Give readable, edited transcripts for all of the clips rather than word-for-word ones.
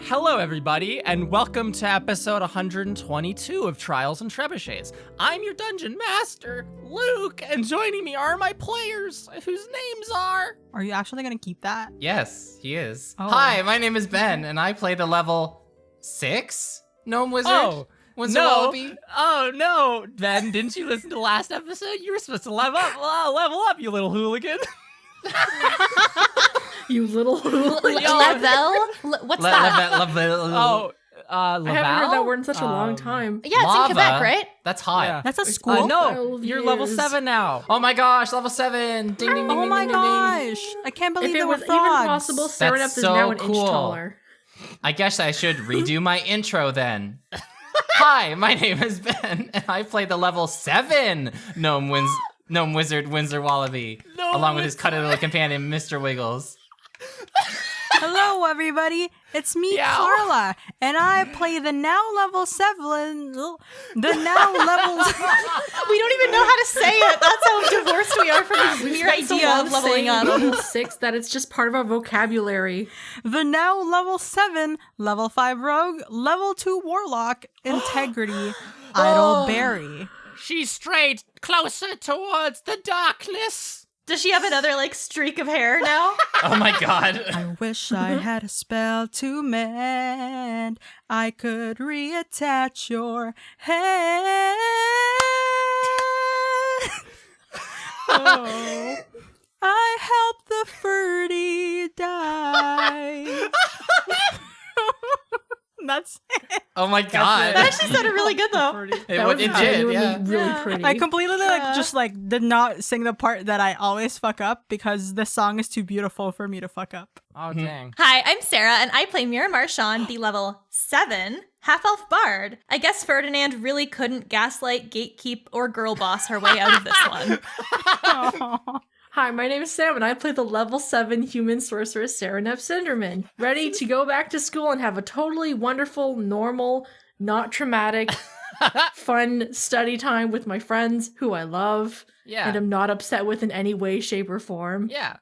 Hello, everybody, and welcome to episode 122 of Trials and Trebuchets. I'm your dungeon master, Luke, and joining me are my players, whose names are... Are you actually going to keep that? Yes, he is. Oh. Hi, my name is Ben, and I play the level 6 Gnome Wizard. Wizard no. Wallaby. Oh, no. Ben, didn't you listen to the last episode? You were supposed to level up, you little hooligan. You little hooligan. Level? What's that? Laval? I haven't heard that word in such a long time. Yeah, it's in Quebec, right? That's hot. Yeah. That's a school? No, you're level 7 now. Oh my gosh, level 7. Ding, ding, ding, Oh ding, my ding, ding, ding. gosh. I can't believe If there it were was even frogs. possible, Serenep is so now an cool. inch taller. I guess I should redo my intro then. Hi, my name is Ben, and I play the level 7 Gnome Wizard Windsor Wallaby, along with his cutty little companion, Mr. Wiggles. Hello, everybody. It's me, Carla, and I play the now level 7. The now level... We don't even know how to say it. That's how divorced we are from the mere idea of leveling up. Level 6 that it's just part of our vocabulary. The now level 7, level 5 rogue, level 2 warlock, integrity, idle berry. She's strayed closer towards the darkness. Does she have another, streak of hair now? Oh my god. I wish I had a spell to mend. I could reattach your head. Oh, I helped the Ferdy die. That's it. Oh my god. That actually sounded really good, though. It was did, genuinely yeah. really pretty. I completely did not sing the part that I always fuck up because the song is too beautiful for me to fuck up. Oh, dang. Hi, I'm Sarah, and I play Mira Marchand, the level 7 half-elf bard. I guess Ferdinand really couldn't gaslight, gatekeep, or girl boss her way out of this one. Hi, my name is Sam, and I play the level 7 human sorceress Serenep Cinderman, ready to go back to school and have a totally wonderful, normal, not traumatic, fun study time with my friends who I love Yeah. and am not upset with in any way, shape, or form. Yeah.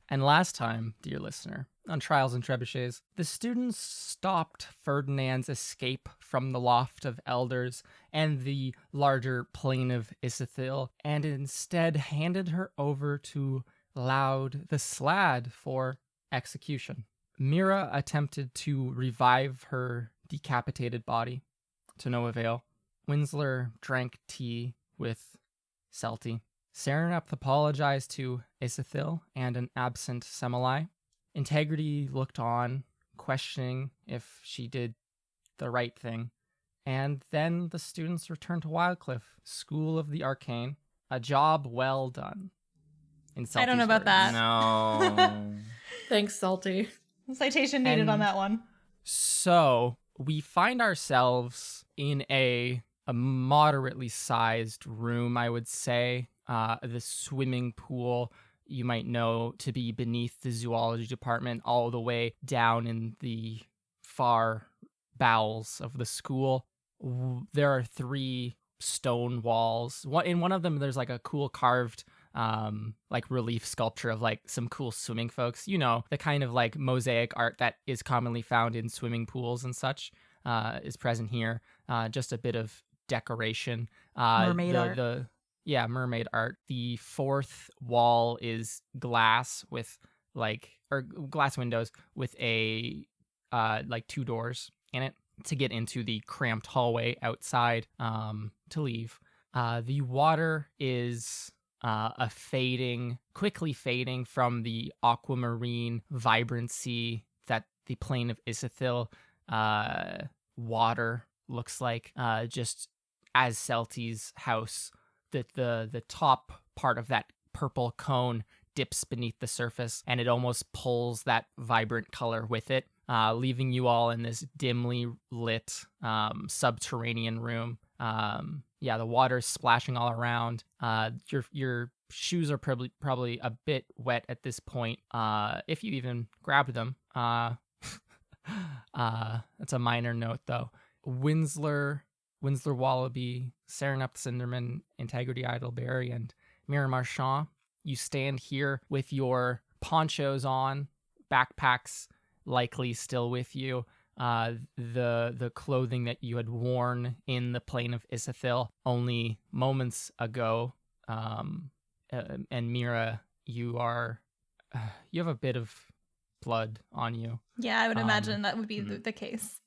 And last time, dear listener, on Trials and Trebuchets, the students stopped Ferdinand's escape from the Loft of Elders and the larger plane of Isithil, and instead handed her over to Loud the Slad for execution. Mira attempted to revive her decapitated body, to no avail. Winsler drank tea with Celty. Serenep apologized to Isithil and an absent Semele. Integrity looked on, questioning if she did the right thing. And then the students returned to Wildcliff, School of the Arcane. A job well done. In I don't know about Celty's words. that. No. Thanks, Salty. Citation needed And- on that one. So we find ourselves in a moderately sized room, I would say. The swimming pool you might know to be beneath the zoology department, all the way down in the far bowels of the school. There are 3 stone walls. In one of them, there's a cool carved relief sculpture of some cool swimming folks. You know, the kind of mosaic art that is commonly found in swimming pools and such is present here. Just a bit of decoration. Mermaid art. Mermaid art. The 4th wall is glass with glass windows with a 2 doors in it to get into the cramped hallway outside to leave. The water is quickly fading from the aquamarine vibrancy that the plane of Isithil water looks like, just as Celty's house. The top part of that purple cone dips beneath the surface, and it almost pulls that vibrant color with it, leaving you all in this dimly lit subterranean room. The water's splashing all around. Your shoes are probably a bit wet at this point, if you even grabbed them. That's a minor note, though. Winsler Wallaby, Serenep Cinderman, Integrity Idleberry, and Mira Marchand. You stand here with your ponchos on, backpacks likely still with you, the clothing that you had worn in the plane of Isithil only moments ago. And Mira, you have a bit of blood on you. Yeah, I would imagine that would be the case.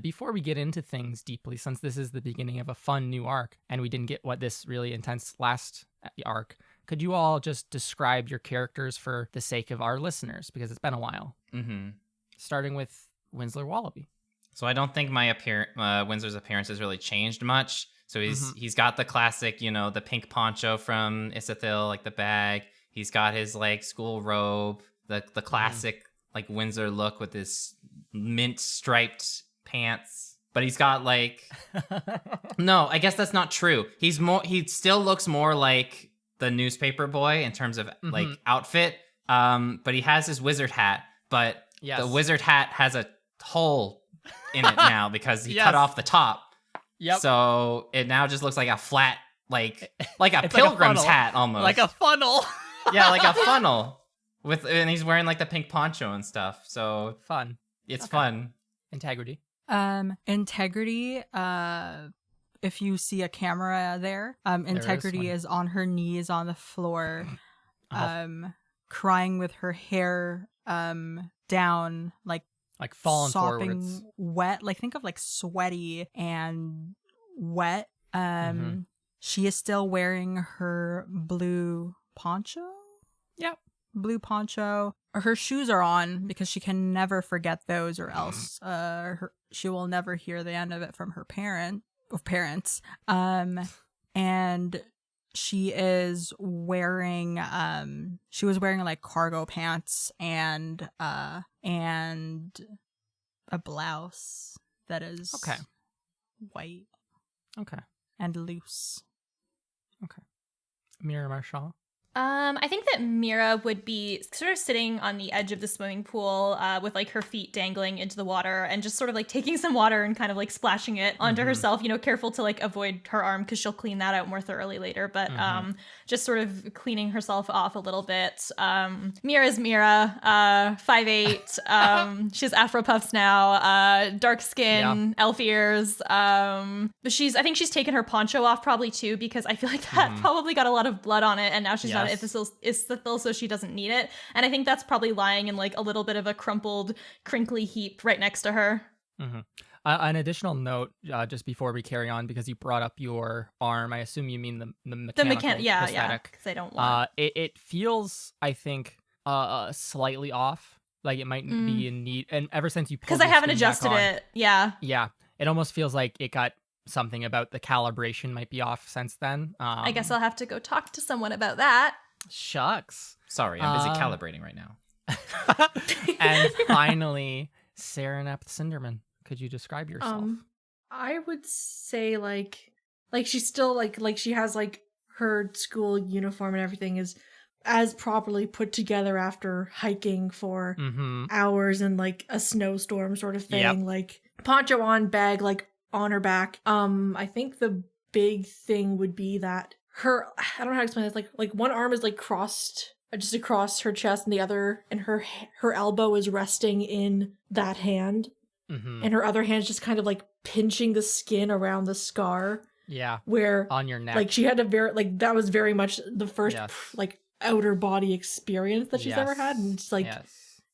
Before we get into things deeply, since this is the beginning of a fun new arc, and we didn't get what this really intense last arc, could you all just describe your characters for the sake of our listeners, because it's been a while? Mm-hmm. Starting with Winsler Wallaby. So I don't think my Windsor's appearance has really changed much. So he's got the classic, the pink poncho from Isithil, like the bag. He's got his like school robe, the classic like Windsor look with his mint striped pants. But he's got like no, I guess that's not true. He still looks more like the newspaper boy in terms of like outfit. But he has his wizard hat, but the wizard hat has a hole in it now because he cut off the top. Yep. So it now just looks like a flat, like a pilgrim's hat almost. Like a funnel. Yeah, like a funnel. And he's wearing like the pink poncho and stuff. So fun. It's fun. Integrity. Integrity, if you see a camera there, Integrity is on her knees on the floor, crying with her hair down, like falling sopping forwards. wet. Like think of like sweaty and wet. She is still wearing her blue poncho. Yep. Blue poncho. Her shoes are on because she can never forget those, or else she will never hear the end of it from her parents. And she is wearing she was wearing like cargo pants and a blouse that is white. Okay. And loose. Okay. Mira Marchand. I think that Mira would be sort of sitting on the edge of the swimming pool with like her feet dangling into the water and just sort of like taking some water and kind of like splashing it onto herself, careful to like avoid her arm because she'll clean that out more thoroughly later, but just sort of cleaning herself off a little bit. Mira's Mira, 5'8", she has afro puffs now, dark skin, elf ears, but I think she's taken her poncho off probably too because I feel like that probably got a lot of blood on it and now she's not Isithil, so she doesn't need it. And I think that's probably lying in like a little bit of a crumpled, crinkly heap right next to her. An additional note, just before we carry on, because you brought up your arm, I assume you mean the mechanical prosthetic. Because I don't want it feels, I think, slightly off. Like it might be in need, and ever since you pulled because I haven't adjusted it. Yeah, it almost feels like it got something about the calibration might be off since then. I guess I'll have to go talk to someone about that. Shucks. Sorry, I'm busy calibrating right now. And finally, Serenep Cinderman, could you describe yourself? I would say like she's still like she has like her school uniform and everything is as properly put together after hiking for hours in like a snowstorm sort of thing. Like poncho on, bag like on her back. I think the big thing would be that I don't know how to explain this. Like one arm is like crossed just across her chest, and the other, and her elbow is resting in that hand, and her other hand is just kind of like pinching the skin around the scar. Yeah, where on your neck. Like she had that was very much the first like outer body experience that she's ever had, and it's like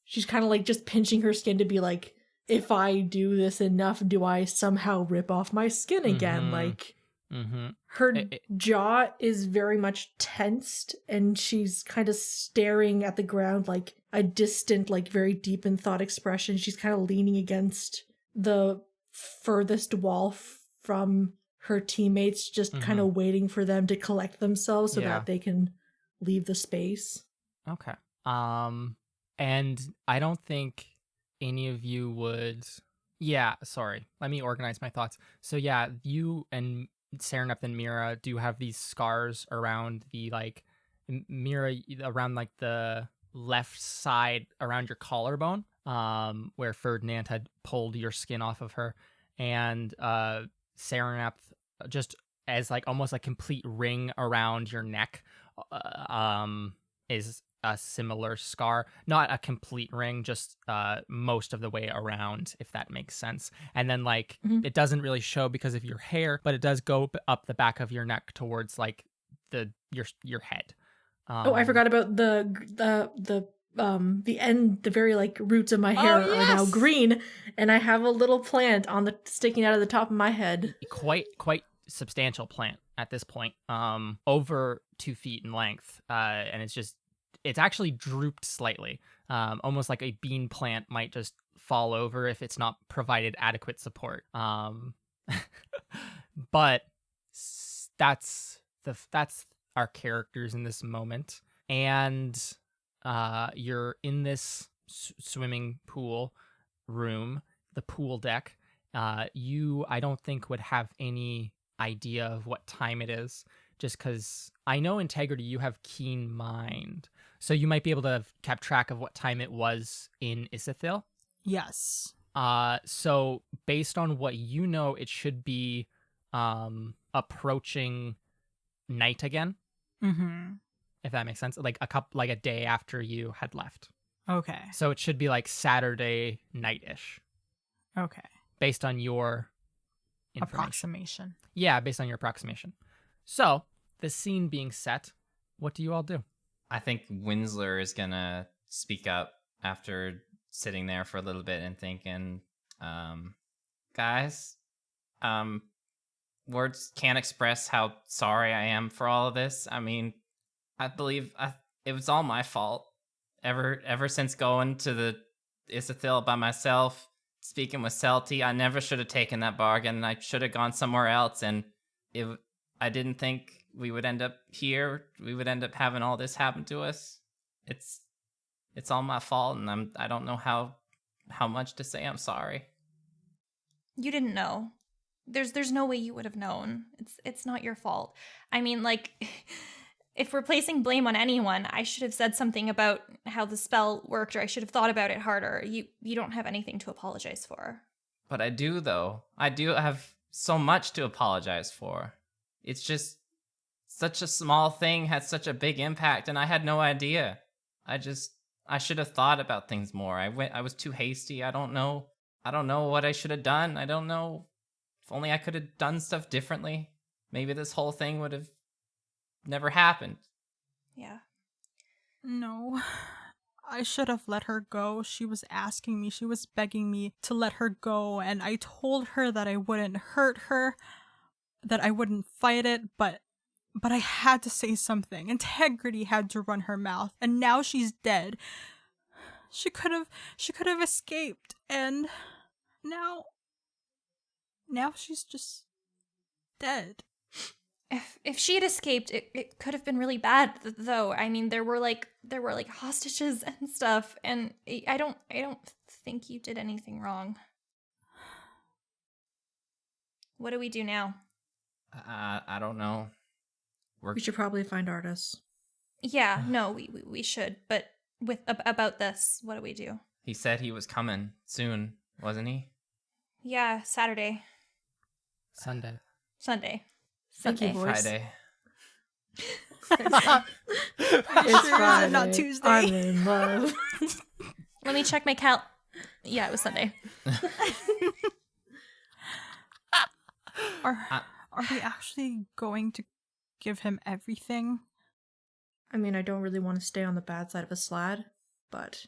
she's kind of like just pinching her skin to be like, if I do this enough, do I somehow rip off my skin again? Like, her jaw is very much tensed, and she's kind of staring at the ground like a distant, like very deep in thought expression. She's kind of leaning against the furthest wall from her teammates, just kind of waiting for them to collect themselves so that they can leave the space. Okay. And I don't think any of you would... sorry. Let me organize my thoughts. So you and Serenep and Mira do have these scars around the, like, Mira around, like, the left side around your collarbone, where Ferdinand had pulled your skin off of her. And Serenep just as, like, almost a complete ring around your neck is a similar scar, not a complete ring, just most of the way around, if that makes sense. And then like it doesn't really show because of your hair, but it does go up the back of your neck towards like your head. I forgot about the end, the very like roots of my hair are now green, and I have a little plant on the sticking out of the top of my head. Quite substantial plant at this point, over 2 feet in length, and it's actually drooped slightly, almost like a bean plant might just fall over if it's not provided adequate support. But that's our characters in this moment, and you're in this swimming pool room, the pool deck. I don't think would have any idea of what time it is, just because I know Integrity, you have keen mind, so you might be able to have kept track of what time it was in Isithil. Yes. So based on what you know, it should be approaching night again. Mm-hmm. If that makes sense, like a day after you had left. Okay. So it should be like Saturday night-ish, Okay. based on your information. Approximation. Yeah, based on your approximation. So the scene being set, what do you all do? I think Winsler is gonna speak up after sitting there for a little bit and thinking, guys, words can't express how sorry I am for all of this. I mean, I believe it was all my fault. Ever since going to the Isithil by myself, speaking with Celti, I never should have taken that bargain. I should have gone somewhere else, and I didn't think we would end up here. We would end up having all this happen to us. It's all my fault, and I don't know how much to say I'm sorry. You didn't know. There's no way you would have known. It's not your fault. I mean, like, if we're placing blame on anyone, I should have said something about how the spell worked, or I should have thought about it harder. You don't have anything to apologize for. But I do, though. I do have so much to apologize for. It's just such a small thing had such a big impact, and I had no idea. I should have thought about things more. I was too hasty. I don't know what I should have done. I don't know. If only I could have done stuff differently, maybe this whole thing would have never happened. Yeah. No. I should have let her go. She was asking me, she was begging me to let her go, and I told her that I wouldn't hurt her, that I wouldn't fight it, but I had to say something. Integrity had to run her mouth, and now she's dead. She could have escaped, and now she's just dead. If she had escaped, it could have been really bad, though. I mean, there were like hostages and stuff, and I don't think you did anything wrong. What do we do now? I don't know. We should probably find Artis. Yeah, no, we should. But about this, what do we do? He said he was coming soon, wasn't he? Yeah, Saturday. Sunday. Sunday. Thank you, voice. Friday. It's Friday. Not Tuesday. I'm in love. Let me check my cal. Yeah, it was Sunday. Are we actually going to give him everything? I mean, I don't really want to stay on the bad side of a slad, but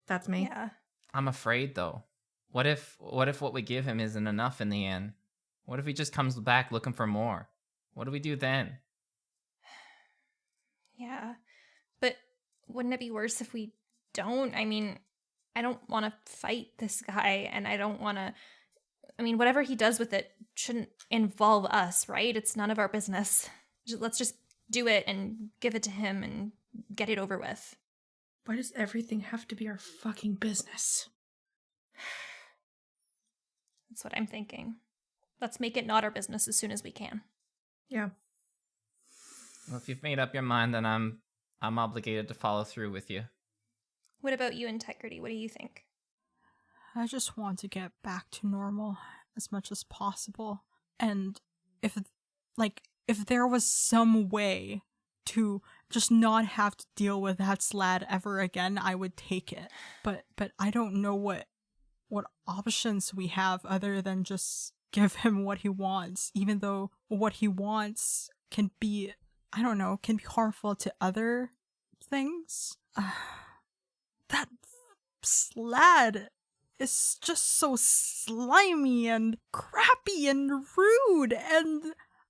that's me. Yeah. I'm afraid, though. What if what we give him isn't enough in the end? What if he just comes back looking for more? What do we do then? Yeah. But wouldn't it be worse if we don't? I mean, I don't want to fight this guy, and I don't want to... I mean, whatever he does with it shouldn't involve us, right? It's none of our business. Let's just do it and give it to him and get it over with. Why does everything have to be our fucking business? That's what I'm thinking. Let's make it not our business as soon as we can. Yeah. Well, if you've made up your mind, then I'm obligated to follow through with you. What about you, Integrity? What do you think? I just want to get back to normal as much as possible. And if there was some way to just not have to deal with that Slad ever again, I would take it. But I don't know what options we have other than just give him what he wants, even though what he wants can be, I don't know, can be harmful to other things. That Slad is just so slimy and crappy and rude and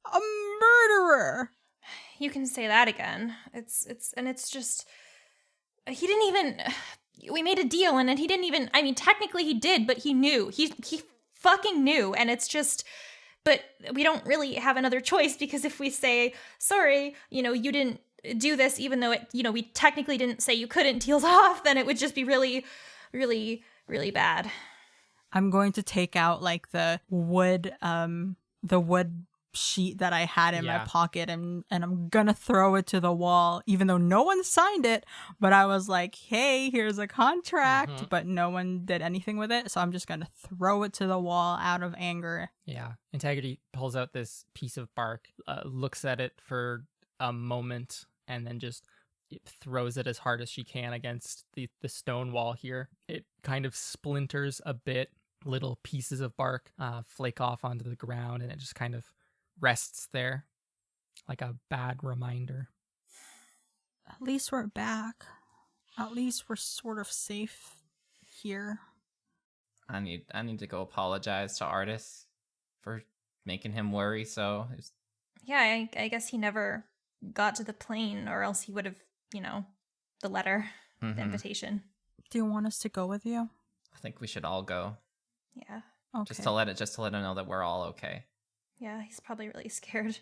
a murderer. You can say that again. It's just, he didn't even, we made a deal and he didn't even, I mean, technically he did, but he knew. He fucking knew. And it's just, but we don't really have another choice, because if we say, sorry, you didn't do this, even though it, we technically didn't say you couldn't, deals off, then it would just be really, really, really bad. I'm going to take out like the wood sheet that I had in my pocket, and I'm gonna throw it to the wall, even though no one signed it, but I was like, hey, here's a contract, but no one did anything with it, so I'm just gonna throw it to the wall out of anger. Yeah. Integrity pulls out this piece of bark, looks at it for a moment, and then just throws it as hard as she can against the stone wall here. It kind of splinters a bit. Little pieces of bark flake off onto the ground, and it just kind of rests there like a bad reminder. At least we're back. At least we're sort of safe here. I need to go apologize to Artis for making him worry. So yeah, I guess he never got to the plane, or else he would have, the letter, the invitation. Do you want us to go with you? I think we should all go. Yeah. Okay. Just to let him know that we're all okay. Yeah, he's probably really scared.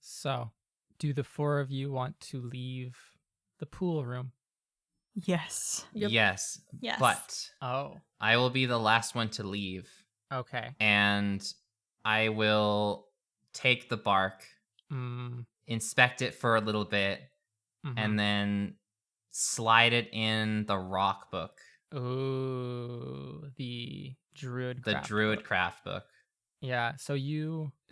So, do the four of you want to leave the pool room? Yes. Yep. Yes. Yes. But Oh. I will be the last one to leave. Okay. And I will take the bark, inspect it for a little bit, and then slide it in the rock book. Ooh, the Druid craft book. Yeah, so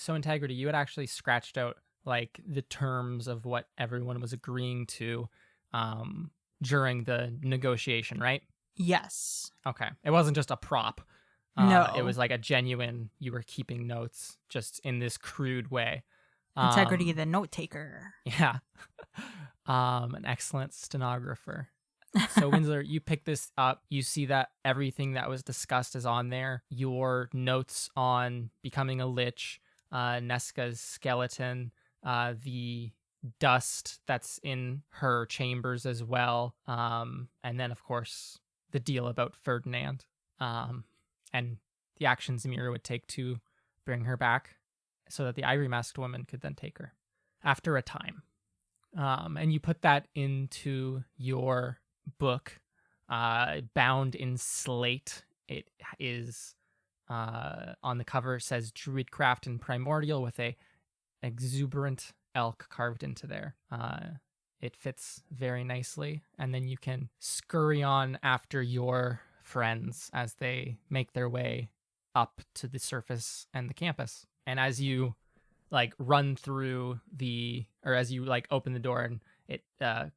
Integrity, you had actually scratched out like the terms of what everyone was agreeing to during the negotiation, right? Yes. Okay. It wasn't just a prop. No. It was like a genuine, you were keeping notes just in this crude way. Integrity, the note taker. Yeah. An excellent stenographer. So Winslow, you pick this up. You see that everything that was discussed is on there. Your notes on becoming a lich, Neska's skeleton, the dust that's in her chambers as well, and then of course the deal about Ferdinand, and the actions Mira would take to bring her back, so that the ivory masked woman could then take her after a time. And you put that into your book, bound in slate. It is on the cover, says Druidcraft and Primordial with a exuberant elk carved into there. It fits very nicely, and then you can scurry on after your friends as they make their way up to the surface and the campus. And as you run through as you open the door and it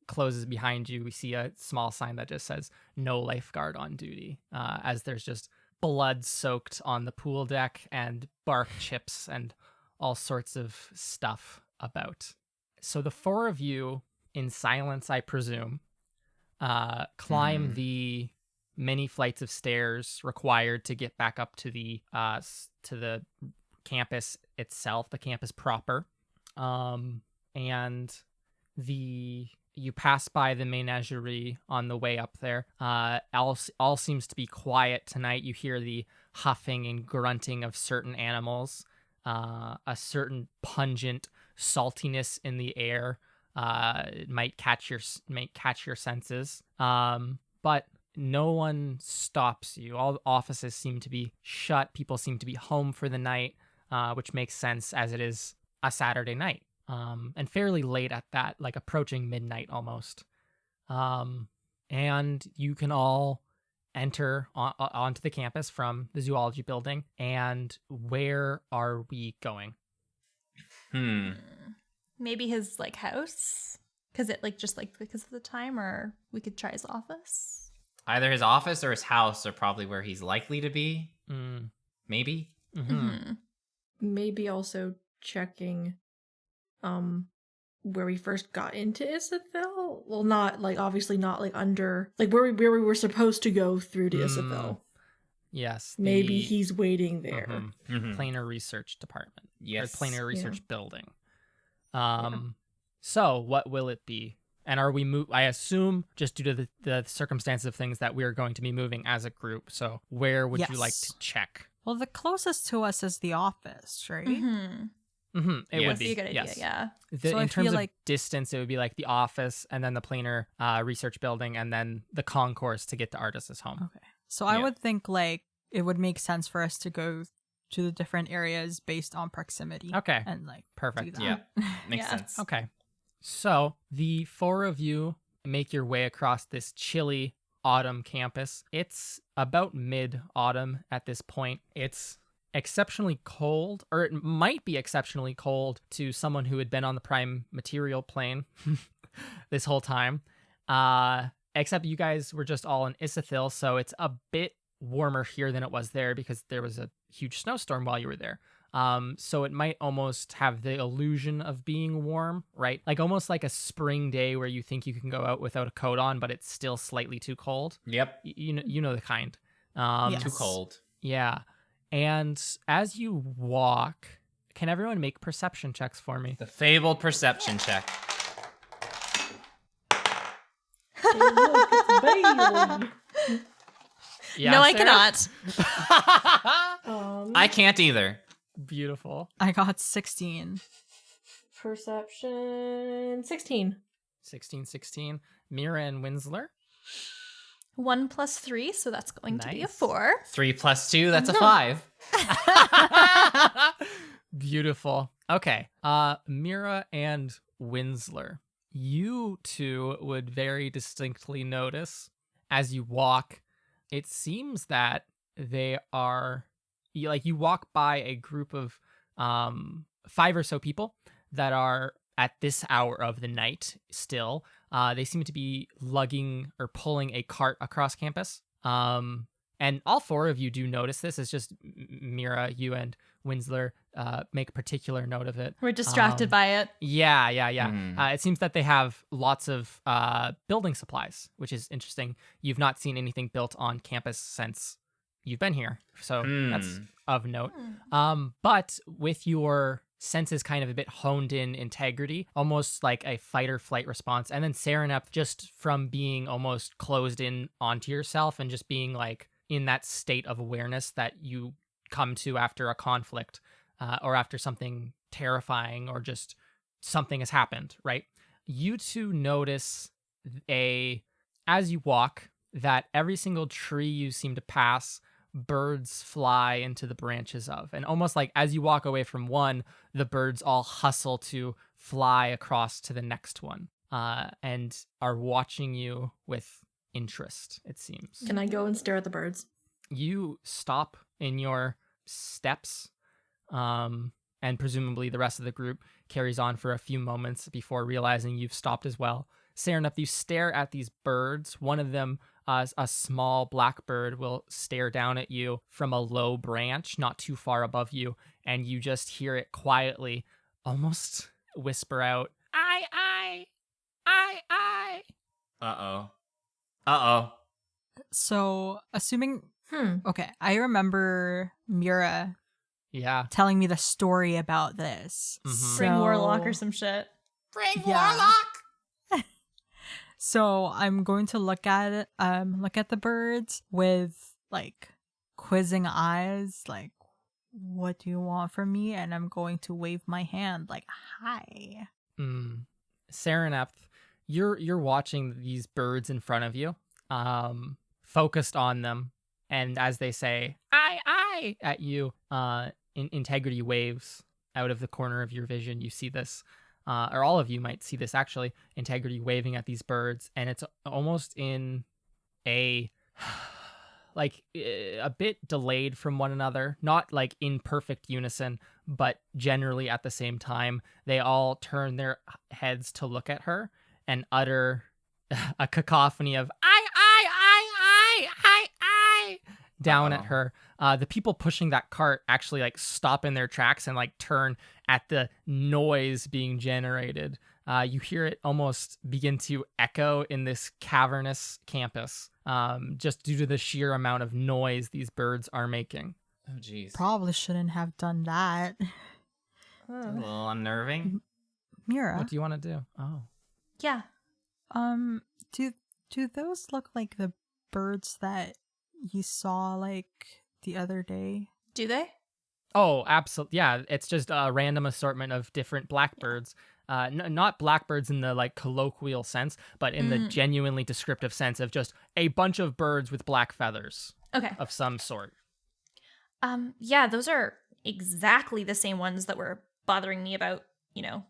closes behind you, we see a small sign that just says "No lifeguard on duty," as there's just blood soaked on the pool deck and bark chips and all sorts of stuff about. So the four of you, in silence, I presume, climb the many flights of stairs required to get back up to the campus itself, the campus proper, and you pass by the menagerie on the way up there. All seems to be quiet tonight. You hear the huffing and grunting of certain animals, a certain pungent saltiness in the air. It might catch your senses, but no one stops you. All the offices seem to be shut. People seem to be home for the night, which makes sense as it is a Saturday night. And fairly late at that, approaching midnight almost. And you can all enter onto the campus from the zoology building. And where are we going? Maybe his house, Because because of the time, or we could try his office. Either his office or his house are probably where he's likely to be. Mm. Maybe. Mm-hmm. Maybe also checking where we first got into Isabel. Well, not like obviously not like under like where we were supposed to go through to Isabel. Yes. Maybe he's waiting there. Planar Research Department. Yes. Or Planar Research Yeah. Building. So what will it be? And are we I assume just due to the circumstances of things that we are going to be moving as a group. So where would you like to check? Well, the closest to us is the office, right? Mm-hmm. It Yes. would be. Be a good idea, yes. yeah. So I in terms feel of like- distance, it would be like the office and then the Planar Research Building and then the concourse to get to Artis's home. Okay. So I Yeah. would think like it would make sense for us to go to the different areas based on proximity. Okay. And like Perfect. do Yeah. that. Makes Yeah. sense. Okay. So the four of you make your way across this chilly autumn campus. It's about mid-autumn at this point. It's exceptionally cold, or it might be exceptionally cold to someone who had been on the prime material plane this whole time. Except you guys were just all in Isithil, so it's a bit warmer here than it was there because there was a huge snowstorm while you were there. So it might almost have the illusion of being warm, right? Like almost like a spring day where you think you can go out without a coat on, but it's still slightly too cold. Yep. You know the kind. Yes. Too cold. Yeah. And as you walk, can everyone make perception checks for me? The fabled perception check. Hey, look, it's Bailey. Yeah, No, I Sarah? cannot. I can't either. Beautiful. I got 16. Perception 16. 16. Mira and Winsler. 1 + 3, so that's going to be a Nice. 4. 3 + 2, that's a 5. Beautiful. Okay. Mira and Winsler. You two would very distinctly notice as you walk, it seems that they are you walk by a group of 5 or so people that are at this hour of the night still. They seem to be lugging or pulling a cart across campus. And all 4 of you do notice this. It's just Mira, you, and Winsler make particular note of it. We're distracted by it. Yeah. Mhm. It seems that they have lots of building supplies, which is interesting. You've not seen anything built on campus since you've been here, so that's of note. But with your senses kind of a bit honed in integrity, almost like a fight or flight response, and then Serenep just from being almost closed in onto yourself and just being like in that state of awareness that you come to after a conflict or after something terrifying or just something has happened, right? You two notice as you walk that every single tree you seem to pass, birds fly into the branches of. And almost like as you walk away from one, the birds all hustle to fly across to the next one and are watching you with interest, it seems. Can I go and stare at the birds? You stop in your steps, and presumably the rest of the group carries on for a few moments before realizing you've stopped as well. Serenep, you stare at these birds. One of them, a small black bird, will stare down at you from a low branch not too far above you, and you just hear it quietly, almost whisper out, I. Uh-oh. So, assuming okay, I remember Mira Yeah. telling me the story about this. Mhm. Bring So- Warlock or some shit. Bring Yeah. Warlock! So I'm going to look at it, look at the birds with like quizzing eyes, like, what do you want from me? And I'm going to wave my hand like, hi. Serenep, you're watching these birds in front of you, focused on them, and as they say I at you, integrity waves out of the corner of your vision. You see this, or all of you might see this actually, integrity waving at these birds, and it's almost in a like a bit delayed from one another, not like in perfect unison, but generally at the same time. They all turn their heads to look at her, and utter a cacophony of I down at her. The people pushing that cart actually like stop in their tracks and like turn at the noise being generated. You hear it almost begin to echo in this cavernous campus, just due to the sheer amount of noise these birds are making. Oh, jeez. Probably shouldn't have done that. A little unnerving. Mira, What do you want to do? Oh. Yeah. do those look like the birds that you saw like the other day? Do they? Oh, absolutely. Yeah, it's just a random assortment of different blackbirds. Not blackbirds in the like colloquial sense, but in the genuinely descriptive sense of just a bunch of birds with black feathers Okay. of some sort. Yeah, those are exactly the same ones that were bothering me about, you.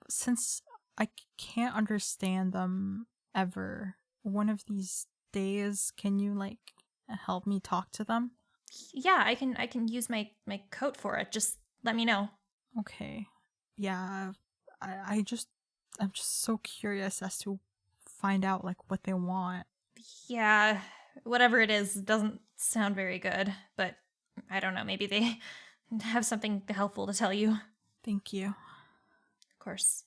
Since I can't understand them ever, one of these days, can you like help me talk to them? Yeah, I can use my coat for it. Just let me know. Okay. Yeah, I'm just so curious as to find out like what they want. Yeah, whatever it is doesn't sound very good, but I don't know, maybe they have something helpful to tell you. Thank you. Of course.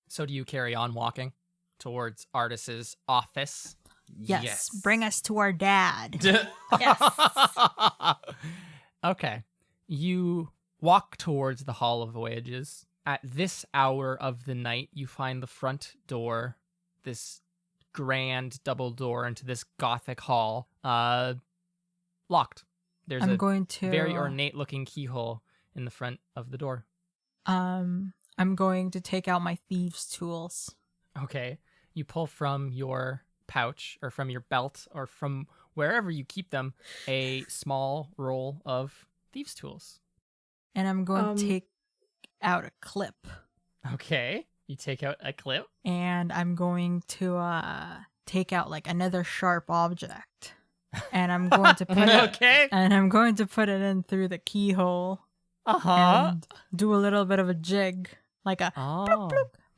So do you carry on walking towards Artis's office? Yes. Bring us to our dad. Yes. Okay. You walk towards the Hall of Voyages. At this hour of the night, you find the front door, this grand double door into this gothic hall, locked. There's I'm a going to very ornate looking keyhole in the front of the door. I'm going to take out my thieves' tools. Okay. You pull from your pouch or from your belt or from wherever you keep them a small roll of thieves' tools. And I'm going to take out a clip. Okay. You take out a clip. And I'm going to take out like another sharp object. And I'm going to put it Okay. and I'm going to put it in through the keyhole Uh-huh. and do a little bit of a jig. Like a Oh. bloop,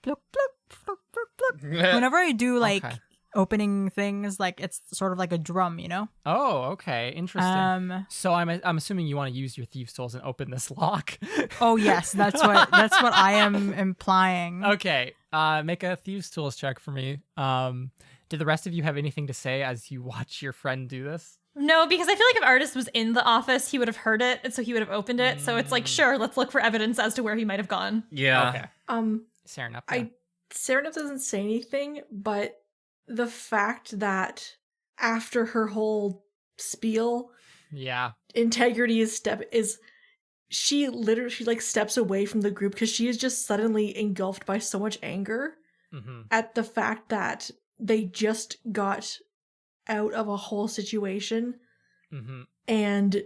bloop, bloop, bloop, bloop, bloop. Whenever I do like Okay. opening things, like it's sort of like a drum, you know? Oh, okay. Interesting. So I'm assuming you want to use your thieves' tools and open this lock. Oh yes, that's what I am implying. Okay. Make a thieves' tools check for me. Do the rest of you have anything to say as you watch your friend do this? No, because I feel like if Artist was in the office, he would have heard it, and so he would have opened it. So it's like, sure, let's look for evidence as to where he might have gone. Yeah. Okay. Serenup. Yeah. Serenip doesn't say anything, but the fact that after her whole spiel, Yeah. Integrity she like steps away from the group because she is just suddenly engulfed by so much anger Mm-hmm. at the fact that they just got out of a whole situation Mm-hmm. and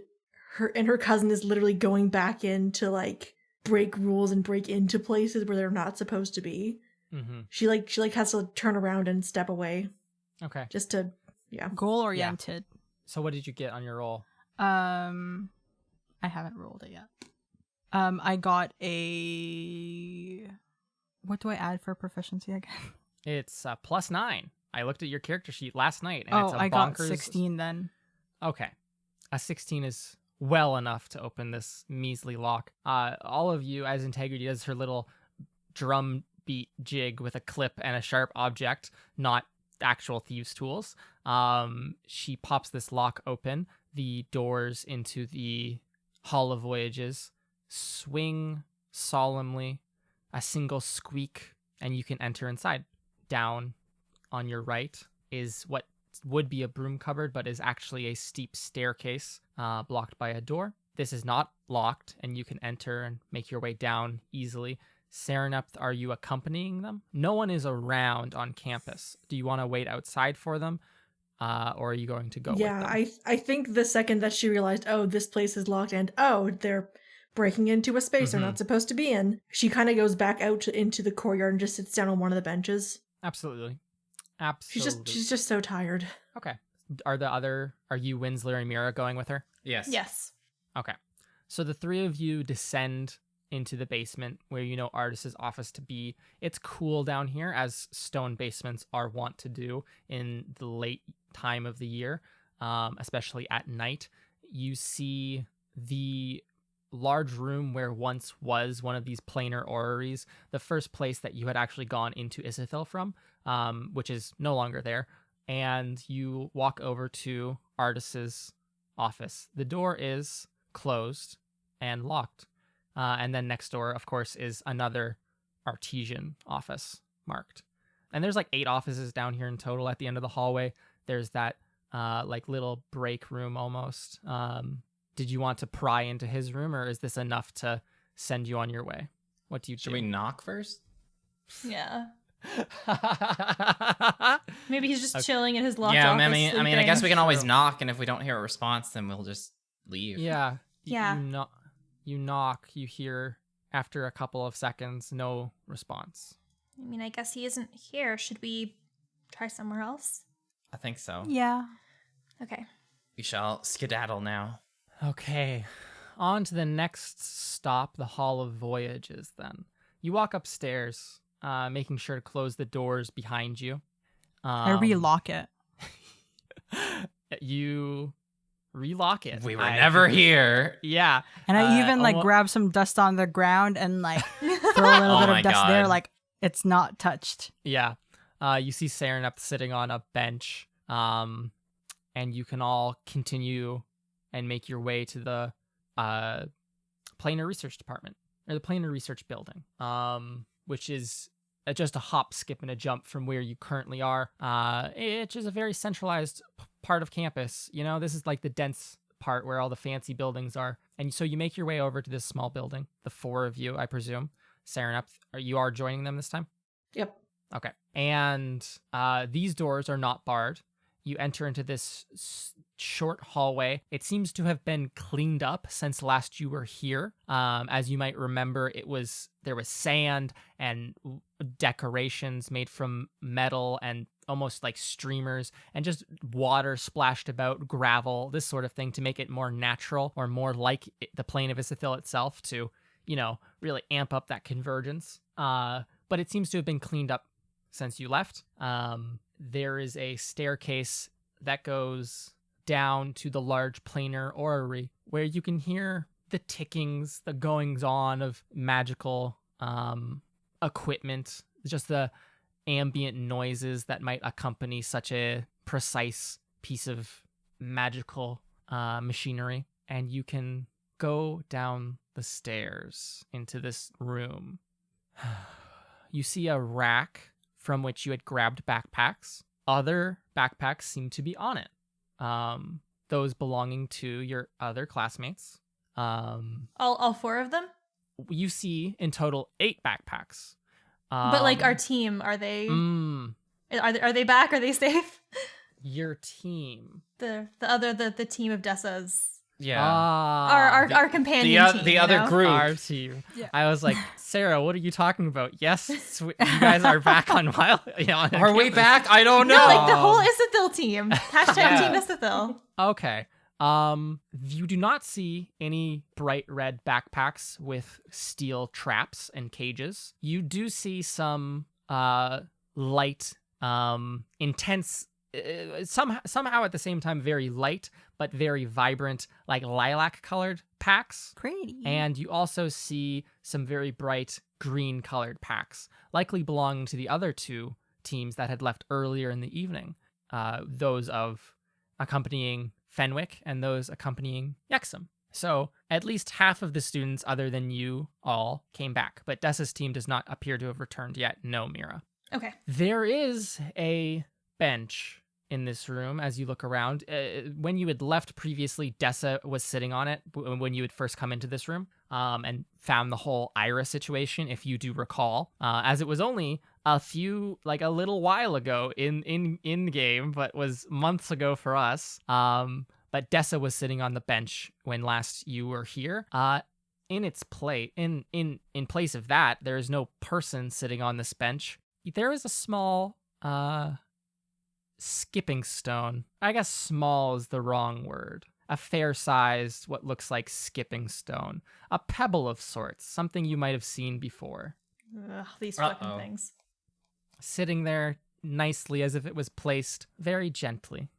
her cousin is literally going back in to like break rules and break into places where they're not supposed to be. Mm-hmm. She has to turn around and step away Okay. just to Goal oriented. So what did you get on your roll? I haven't rolled it yet. I got a. What do I add for proficiency again? It's +9. I looked at your character sheet last night, and it's a I got bonkers. 16 then. Okay. A 16 is well enough to open this measly lock. All of you, as Integrity does her little drum beat jig with a clip and a sharp object, not actual thieves' tools, she pops this lock open. The doors into the Hall of Voyages swing solemnly, a single squeak, and you can enter inside. Down on your right is what would be a broom cupboard, but is actually a steep staircase blocked by a door. This is not locked, and you can enter and make your way down easily. Serenep, are you accompanying them? No one is around on campus. Do you want to wait outside for them, or are you going to go with them? I think the second that she realized, oh, this place is locked and oh, they're breaking into a space they're not supposed to be in, she kind of goes back out into the courtyard and just sits down on one of the benches. Absolutely. She's just so tired. Okay. Are you, Winsler, and Mira going with her? Yes. Yes. Okay. So the three of you descend into the basement where you know Artis's office to be. It's cool down here, as stone basements are wont to do in the late time of the year, especially at night. You see the large room where once was one of these planar orreries, the first place that you had actually gone into Isithil from, which is no longer there. And you walk over to Artis's office. The door is closed and locked. And then next door, of course, is another artesian office marked. And there's like 8 offices down here in total at the end of the hallway. There's that like little break room almost. Did you want to pry into his room, or is this enough to send you on your way? What do you do? Should we knock first? Yeah. Maybe he's just chilling in his locked Yeah, office. I mean, I sleeping. guess we can always True. knock, and if we don't hear a response, then we'll just leave. Yeah. Yeah. You knock, you hear after a couple of seconds, no response. I mean, I guess he isn't here. Should we try somewhere else? I think so. Yeah. Okay. We shall skedaddle now. Okay. On to the next stop, the Hall of Voyages then. You walk upstairs, making sure to close the doors behind you. I relock it. You relock it. We were never here. Yeah. And I even like almo- grab some dust on the ground and like throw a little Oh bit my of dust there, God. like it's not touched. Yeah. You see Serenep sitting on a bench. And you can all continue and make your way to the Planar Research Department, or the Planar Research Building, which is just a hop, skip, and a jump from where you currently are. It is a very centralized part of campus. You know, this is like the dense part where all the fancy buildings are. And so you make your way over to this small building, the 4 of you, I presume. Serenep, you are joining them this time? Yep. Okay. And these doors are not barred. You enter into this short hallway. It seems to have been cleaned up since last you were here. As you might remember, there was sand and decorations made from metal and almost like streamers, and just water splashed about, gravel, this sort of thing, to make it more natural, or more like the plane of Isithil itself, to, you know, really amp up that convergence. But it seems to have been cleaned up since you left. There is a staircase that goes down to the large planar orrery, where you can hear the tickings, the goings on of magical equipment, just the ambient noises that might accompany such a precise piece of magical machinery. And you can go down the stairs into this room. You see a rack from which you had grabbed backpacks. Other backpacks seem to be on it. Those belonging to your other classmates. All 4 of them? You see in total 8 backpacks. But like our team, are they are they back? Are they safe? Your team. The team of Dessa's. Yeah. Our companion team. The other group. Our team. Yeah. I was like, Sarah, what are you talking about? Yes, you guys are back on Wild. Yeah, on Are we campus. back? I don't know. No, like the whole Isithil team. Hashtag Yeah. Team Isithil. Okay. You do not see any bright red backpacks with steel traps and cages. You do see some light, intense, somehow at the same time very light but very vibrant, like lilac colored packs. Pretty. And you also see some very bright green colored packs, likely belonging to the other 2 teams that had left earlier in the evening. Those of accompanying Fenwick and those accompanying Yexum. So at least half of the students, other than you all, came back, but Dessa's team does not appear to have returned yet. No, Mira. Okay. There is a bench in this room as you look around. When you had left previously, Dessa was sitting on it when you had first come into this room, and found the whole Ira situation, if you do recall, as it was only a little while ago in game, but was months ago for us. But Dessa was sitting on the bench when last you were here. In place of that, there is no person sitting on this bench. There is a small skipping stone. I guess small is the wrong word. a fair-sized, what looks like skipping stone, a pebble of sorts, something you might have seen before, Ugh, these fucking things. sitting there nicely as if it was placed very gently.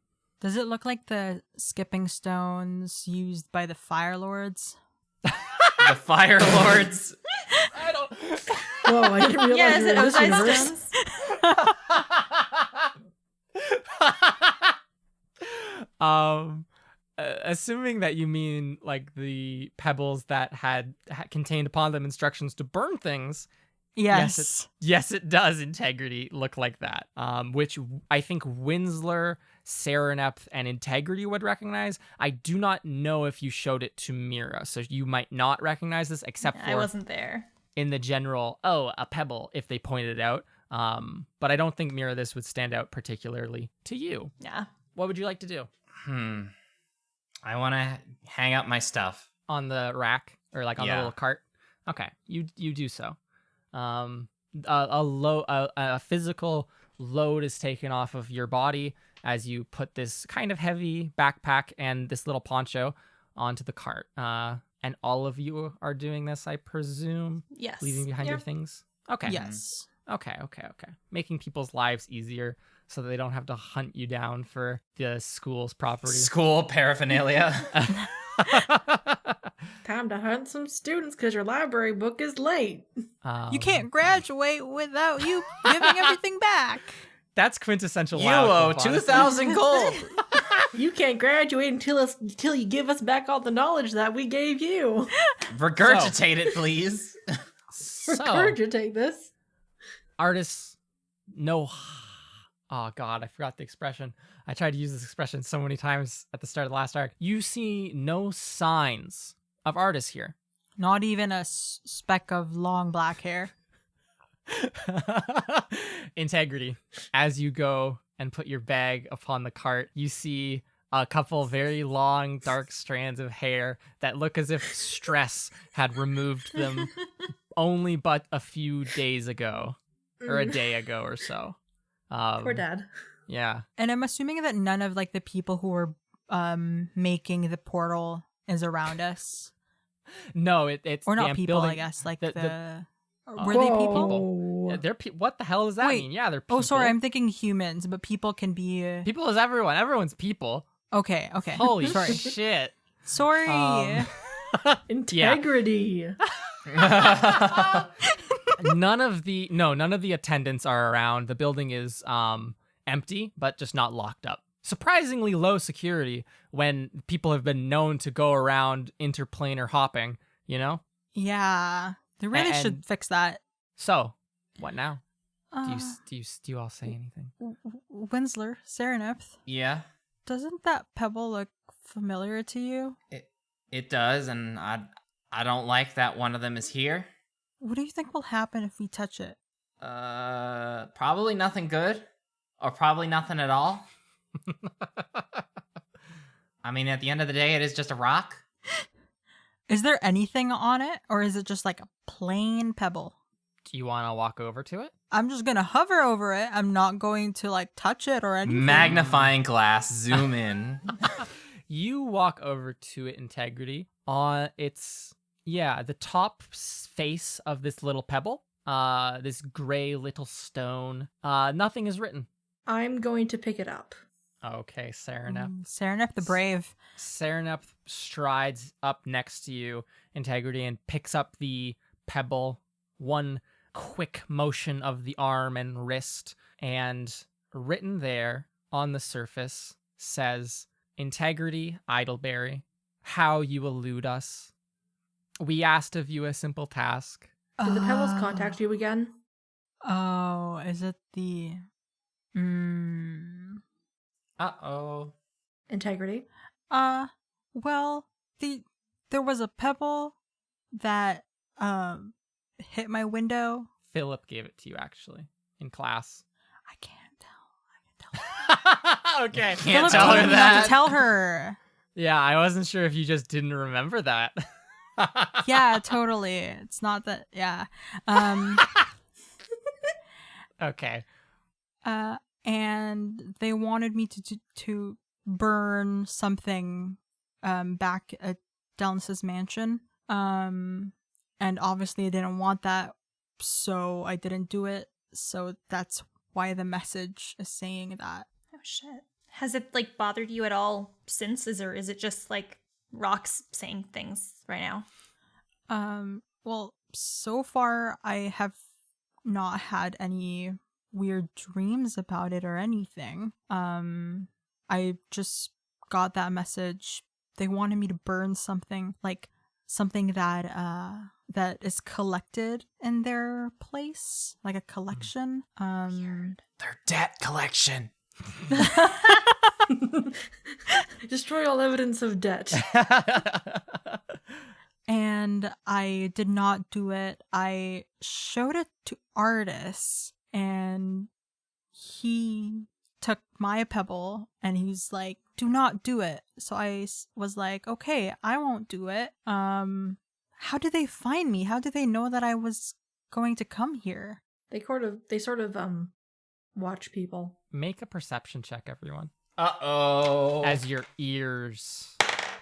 Does it look like the skipping stones used by the Fire Lords? The Fire Lords. I don't. Whoa, I didn't realize Yeah, you is were it in this Ozai universe. stones? Assuming that you mean like the pebbles that had contained upon them instructions to burn things. Yes. Yes, it does, Integrity, look like that. Which I think Winsler, Serenepth, and Integrity would recognize. I do not know if you showed it to Mira, so you might not recognize this, except for I wasn't there. in the general, a pebble, if they pointed it out. But I don't think Mira, this would stand out particularly to you. Yeah. What would you like to do? I want to hang up my stuff. On the rack or like on the Yeah. little cart? Okay, you do so. A physical load is taken off of your body as you put this kind of heavy backpack and this little poncho onto the cart. And all of you are doing this, I presume, Yes. leaving behind your Yep. things. Okay. Yes. Okay. Making people's lives easier so that they don't have to hunt you down for the school's property. School paraphernalia. Time to hunt some students because your library book is late. You can't graduate without you giving everything back. That's quintessential. You WoW owe Club, honestly. 2,000 gold. You can't graduate until you give us back all the knowledge that we gave you. Regurgitate it, please. So, Regurgitate this. artists know. Oh God, I forgot the expression. I tried to use this expression so many times at the start of the last arc. You see no signs of artists here. Not even a speck of long black hair. Integrity. As you go and put your bag upon the cart, you see a couple very long, dark strands of hair that look as if stress had removed them only but a few days ago, or a day ago or so. Poor dad. Yeah. And I'm assuming that none of like the people who were making the portal is around us. No, it's Or not the people, building. I guess. Like the- were they people? Whoa. Yeah, they're what the hell does that Wait. mean? Yeah, they're people. Oh, sorry, I'm thinking humans, but people can be. People is everyone. Everyone's people. Okay. Holy sorry. shit. Sorry. Integrity. None of the attendants are around. The building is empty, but just not locked up. Surprisingly low security when people have been known to go around interplanar hopping, you know? Yeah, they really And- should fix that. So, what now? Uh, Do you all say anything? Winsler, Serenepth, Yeah, doesn't that pebble look familiar to you? it does, and I don't like that one of them is here. What do you think will happen if we touch it? Probably nothing good, or probably nothing at all. I mean, at the end of the day, it is just a rock. Is there anything on it, or is it just like a plain pebble? Do you want to walk over to it? I'm just gonna hover over it. I'm not going to like touch it or anything. Magnifying glass, zoom in. You walk over to it, Integrity. The top face of this little pebble. This gray little stone. Nothing is written. I'm going to pick it up. Okay, Serenepth. Serenepth the Brave. Serenepth strides up next to you, Integrity, and picks up the pebble. One quick motion of the arm and wrist, and written there on the surface says, Integrity, Idleberry, how you elude us. We asked of you a simple task. Did the pebbles contact you again? Oh, is it the... Uh-oh. Integrity. Well, there was a pebble that hit my window. Philip gave it to you, actually, in class. I can't tell. Okay. Can't Philip tell told her me not that. to tell her. Yeah, I wasn't sure if you just didn't remember that. Yeah, totally. It's not that. Yeah. Okay. And they wanted me to burn something back at Delnis's mansion. And obviously I didn't want that, so I didn't do it. So that's why the message is saying that. Oh shit. Has it like bothered you at all since? Is it just like rocks saying things right now? Well, so far I have not had any weird dreams about it or anything. I just got that message. They wanted me to burn something, like something that is collected in their place, like a collection. Their debt collection. Destroy all evidence of debt. And I did not do it. I showed it to Artis, and he took my pebble, and he's like, "Do not do it." So I was like, "Okay, I won't do it." How did they find me? How did they know that I was going to come here? They sort of watch people. Make a perception check, everyone, Uh-oh. as your ears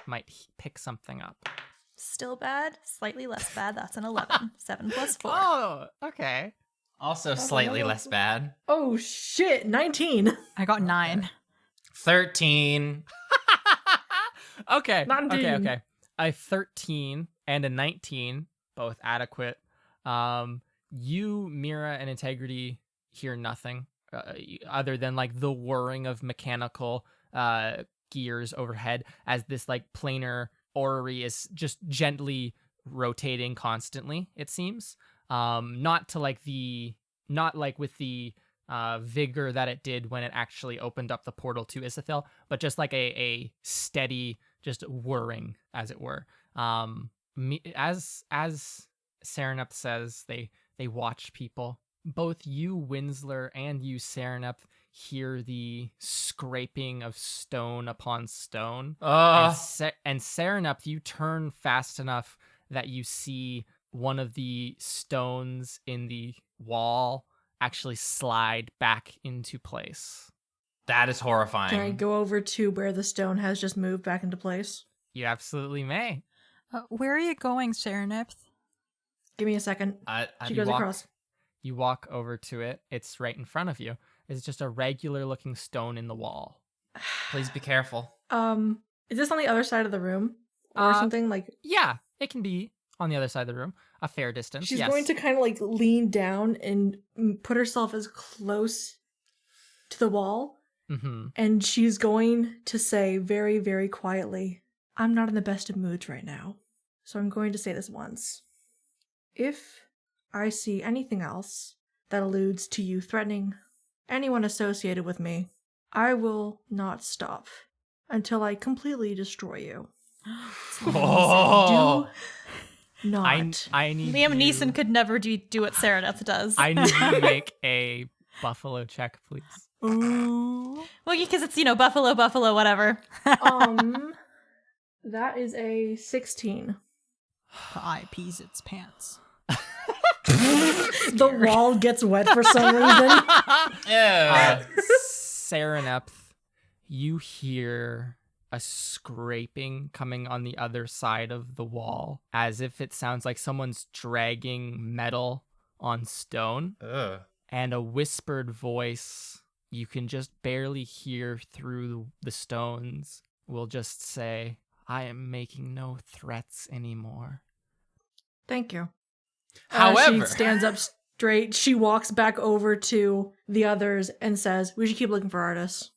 might pick something up. Still bad, slightly less bad. That's an 11. 7 plus 4. Oh, okay. Also slightly less bad. Oh shit, 19. I got 9. 13. Okay. 19. Okay. A 13 and a 19, both adequate. You, Mira, and Integrity hear nothing other than like the whirring of mechanical gears overhead as this like planar orrery is just gently rotating constantly, it seems. Not with the vigor that it did when it actually opened up the portal to Isithil, but just like a steady, just whirring, as it were. As Serenep says, they watch people. Both you, Winsler, and you, Serenep, hear the scraping of stone upon stone. And Serenep, you turn fast enough that you see one of the stones in the wall actually slide back into place. That is horrifying. Can I go over to where the stone has just moved back into place? You absolutely may. Where are you going, Serenep? Give me a second. She goes across. You walk over to it. It's right in front of you. It's just a regular looking stone in the wall. Please be careful. Is this on the other side of the room? Or something like... Yeah, it can be on the other side of the room. A fair distance, She's yes. going to kind of like lean down and put herself as close to the wall. Mm-hmm. And she's going to say very, very quietly, "I'm not in the best of moods right now. So I'm going to say this once. If I see anything else that alludes to you threatening anyone associated with me, I will not stop until I completely destroy you." Oh. Do not. I need Liam you, Neeson could never do what Sereneth does. I need you to make a buffalo check, please. Ooh. Well, because it's, buffalo, whatever. That is a 16. The eye pees its pants. The wall gets wet for some reason. Serenep, you hear a scraping coming on the other side of the wall, as if it sounds like someone's dragging metal on stone. Ugh. And a whispered voice you can just barely hear through the stones will just say, "I am making no threats anymore." Thank you. However, she stands up straight. She walks back over to the others and says, "We should keep looking for artists."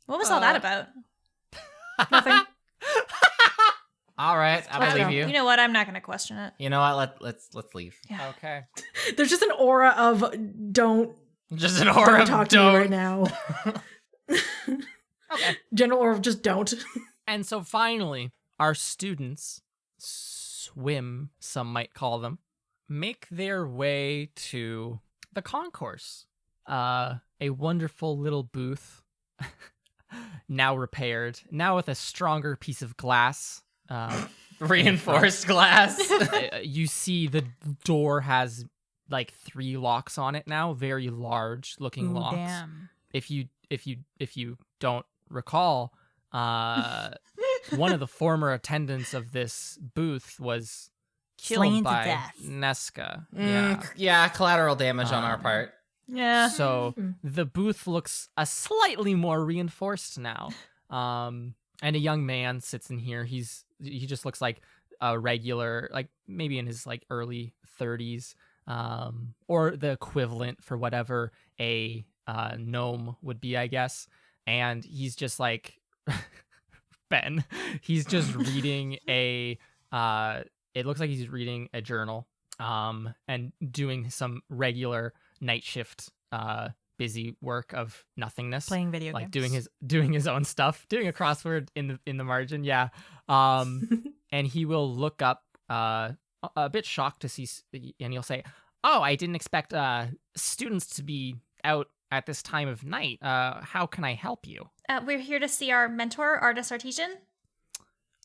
What was all that about? Nothing. all right, I believe you. You know what? I'm not going to question it. You know what? Let's leave. Yeah. Okay. There's just an aura of don't Just an aura of talk to me right now. Okay. General aura of just don't. And so finally, our students, swim, some might call them, make their way to the concourse. A wonderful little booth, now repaired, now with a stronger piece of glass. Reinforced glass. You see the door has like 3 locks on it now, very large looking Ooh, locks. damn. If you don't recall, one of the former attendants of this booth was killed Slain to by death. Nesca. Yeah, collateral damage on our part. Yeah. So the booth looks slightly more reinforced now. And a young man sits in here. He just looks like a regular, like maybe in his like early 30s, or the equivalent for whatever a gnome would be, I guess. And he's just like Ben. He's just reading it looks like he's reading a journal, and doing some regular night shift busy work of nothingness, Playing video like games. doing his own stuff, doing a crossword in the margin. And he will look up a bit shocked to see, and he'll say, oh, I didn't expect students to be out at this time of night. How can I help you? We're here to see our mentor, Artist Artesian.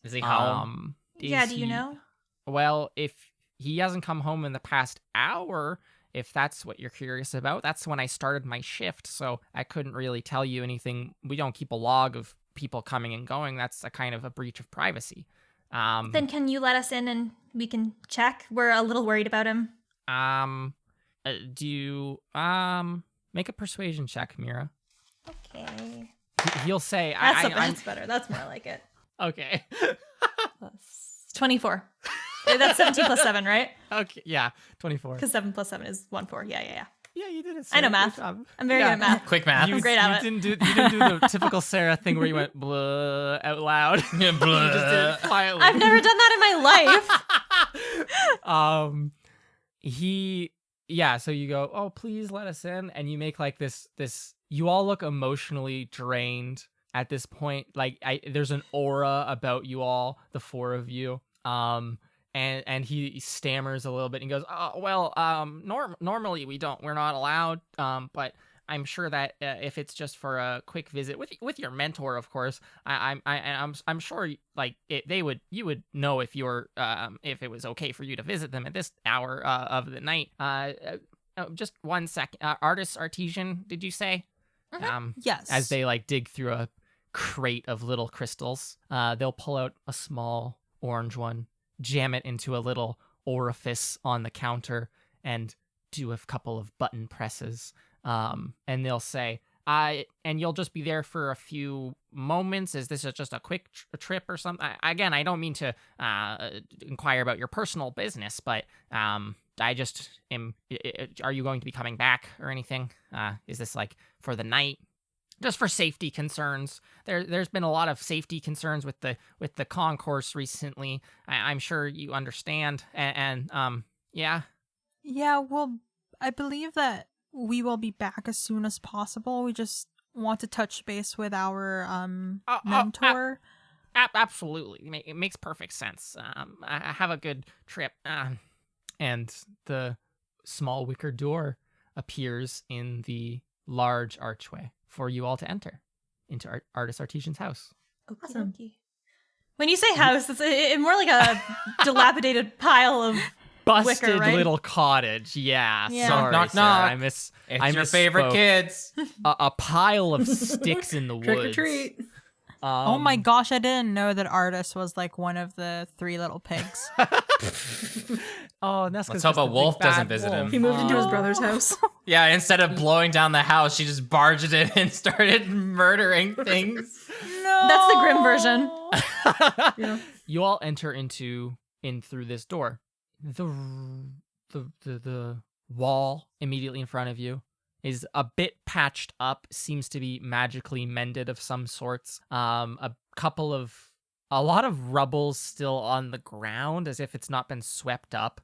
Is he home? Yeah, do you know? Well, if he hasn't come home in the past hour, if that's what you're curious about, that's when I started my shift, so I couldn't really tell you anything. We don't keep a log of people coming and going. That's a kind of a breach of privacy. Then can you let us in and we can check? We're a little worried about him. Do you make a persuasion check, Mira? Okay. He'll say, That's better. That's more like it. Okay. Plus 24. That's 17 plus 7, right? Okay, yeah, 24. Because 7 plus 7 is 1, 4. Yeah. Yeah, you did it. I know Sarah. math. Good job. I'm very good at math. Quick math. I'm great at it. You didn't do the typical Sarah thing where you went blah out loud. You just did it quietly. I've never done that in my life. So you go, oh, please let us in. And you make like this, you all look emotionally drained at this point. Like there's an aura about you all, the four of you. And he stammers a little bit and goes, oh, well, normally we're not allowed. But I'm sure that if it's just for a quick visit with your mentor, of course, I'm sure like you would know if if it was okay for you to visit them at this hour of the night. Just 1 second. Artist Artesian, did you say? Yes. As they like dig through a crate of little crystals, they'll pull out a small orange one, jam it into a little orifice on the counter, and do a couple of button presses. And they'll say, and you'll just be there for a few moments. Is this just a quick trip or something? Again, I don't mean to inquire about your personal business, but I just am. Are you going to be coming back or anything? Is this like for the night? Just for safety concerns. There's been a lot of safety concerns with the concourse recently. I'm sure you understand. And yeah. Yeah, well, I believe that we will be back as soon as possible. We just want to touch base with our mentor. Absolutely. It makes perfect sense. Have a good trip. And the small wicker door appears in the large archway for you all to enter into Artist Artesian's house. Awesome. When you say house, it's more like a dilapidated pile of busted wicker, right? little cottage. Yeah. Yeah. Sorry, Knock, Sarah. knock. It's Your favorite kids. A pile of sticks in the woods. Trick or treat. Oh my gosh, I didn't know that Artist was like one of the 3 little pigs. Oh, and that's Let's 'cause hope just a wolf big doesn't bad visit wolf. him. He moved into his brother's house. Yeah, instead of blowing down the house, she just barged in and started murdering things. No. That's the grim version. Yeah. You all enter in through this door. The wall immediately in front of you is a bit patched up, seems to be magically mended of some sorts. A lot of rubble still on the ground as if it's not been swept up.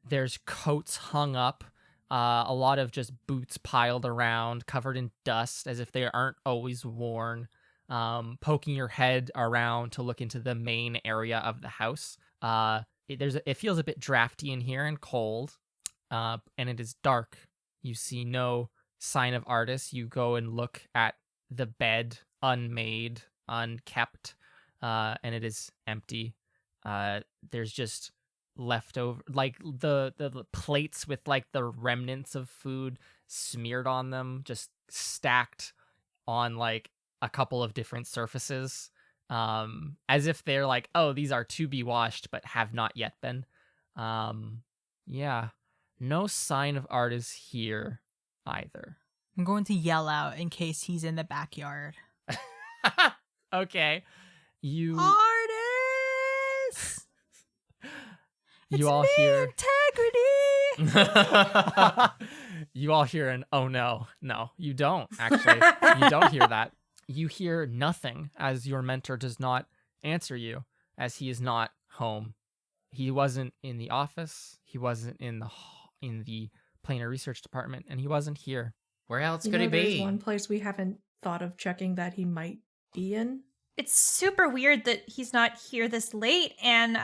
There's coats hung up, a lot of just boots piled around, covered in dust as if they aren't always worn. Poking your head around to look into the main area of the house. It feels a bit drafty in here and cold, and it is dark. You see no sign of Artist. You go and look at the bed, unmade, unkept, and it is empty. There's just leftover, like the plates with like the remnants of food smeared on them, just stacked on like a couple of different surfaces. as if they're like, oh, these are to be washed, but have not yet been. Yeah, no sign of Artis here either. I'm going to yell out in case he's in the backyard. Okay, you Artis! you all hear integrity! you all hear an oh no. You don't actually. You don't hear that. You hear nothing as your mentor does not answer you, as he is not home. He wasn't in the office. He wasn't in the planar research department, and he wasn't here. Where else You could he know, there's be? one place we haven't thought of checking that he might be in. It's super weird that he's not here this late, and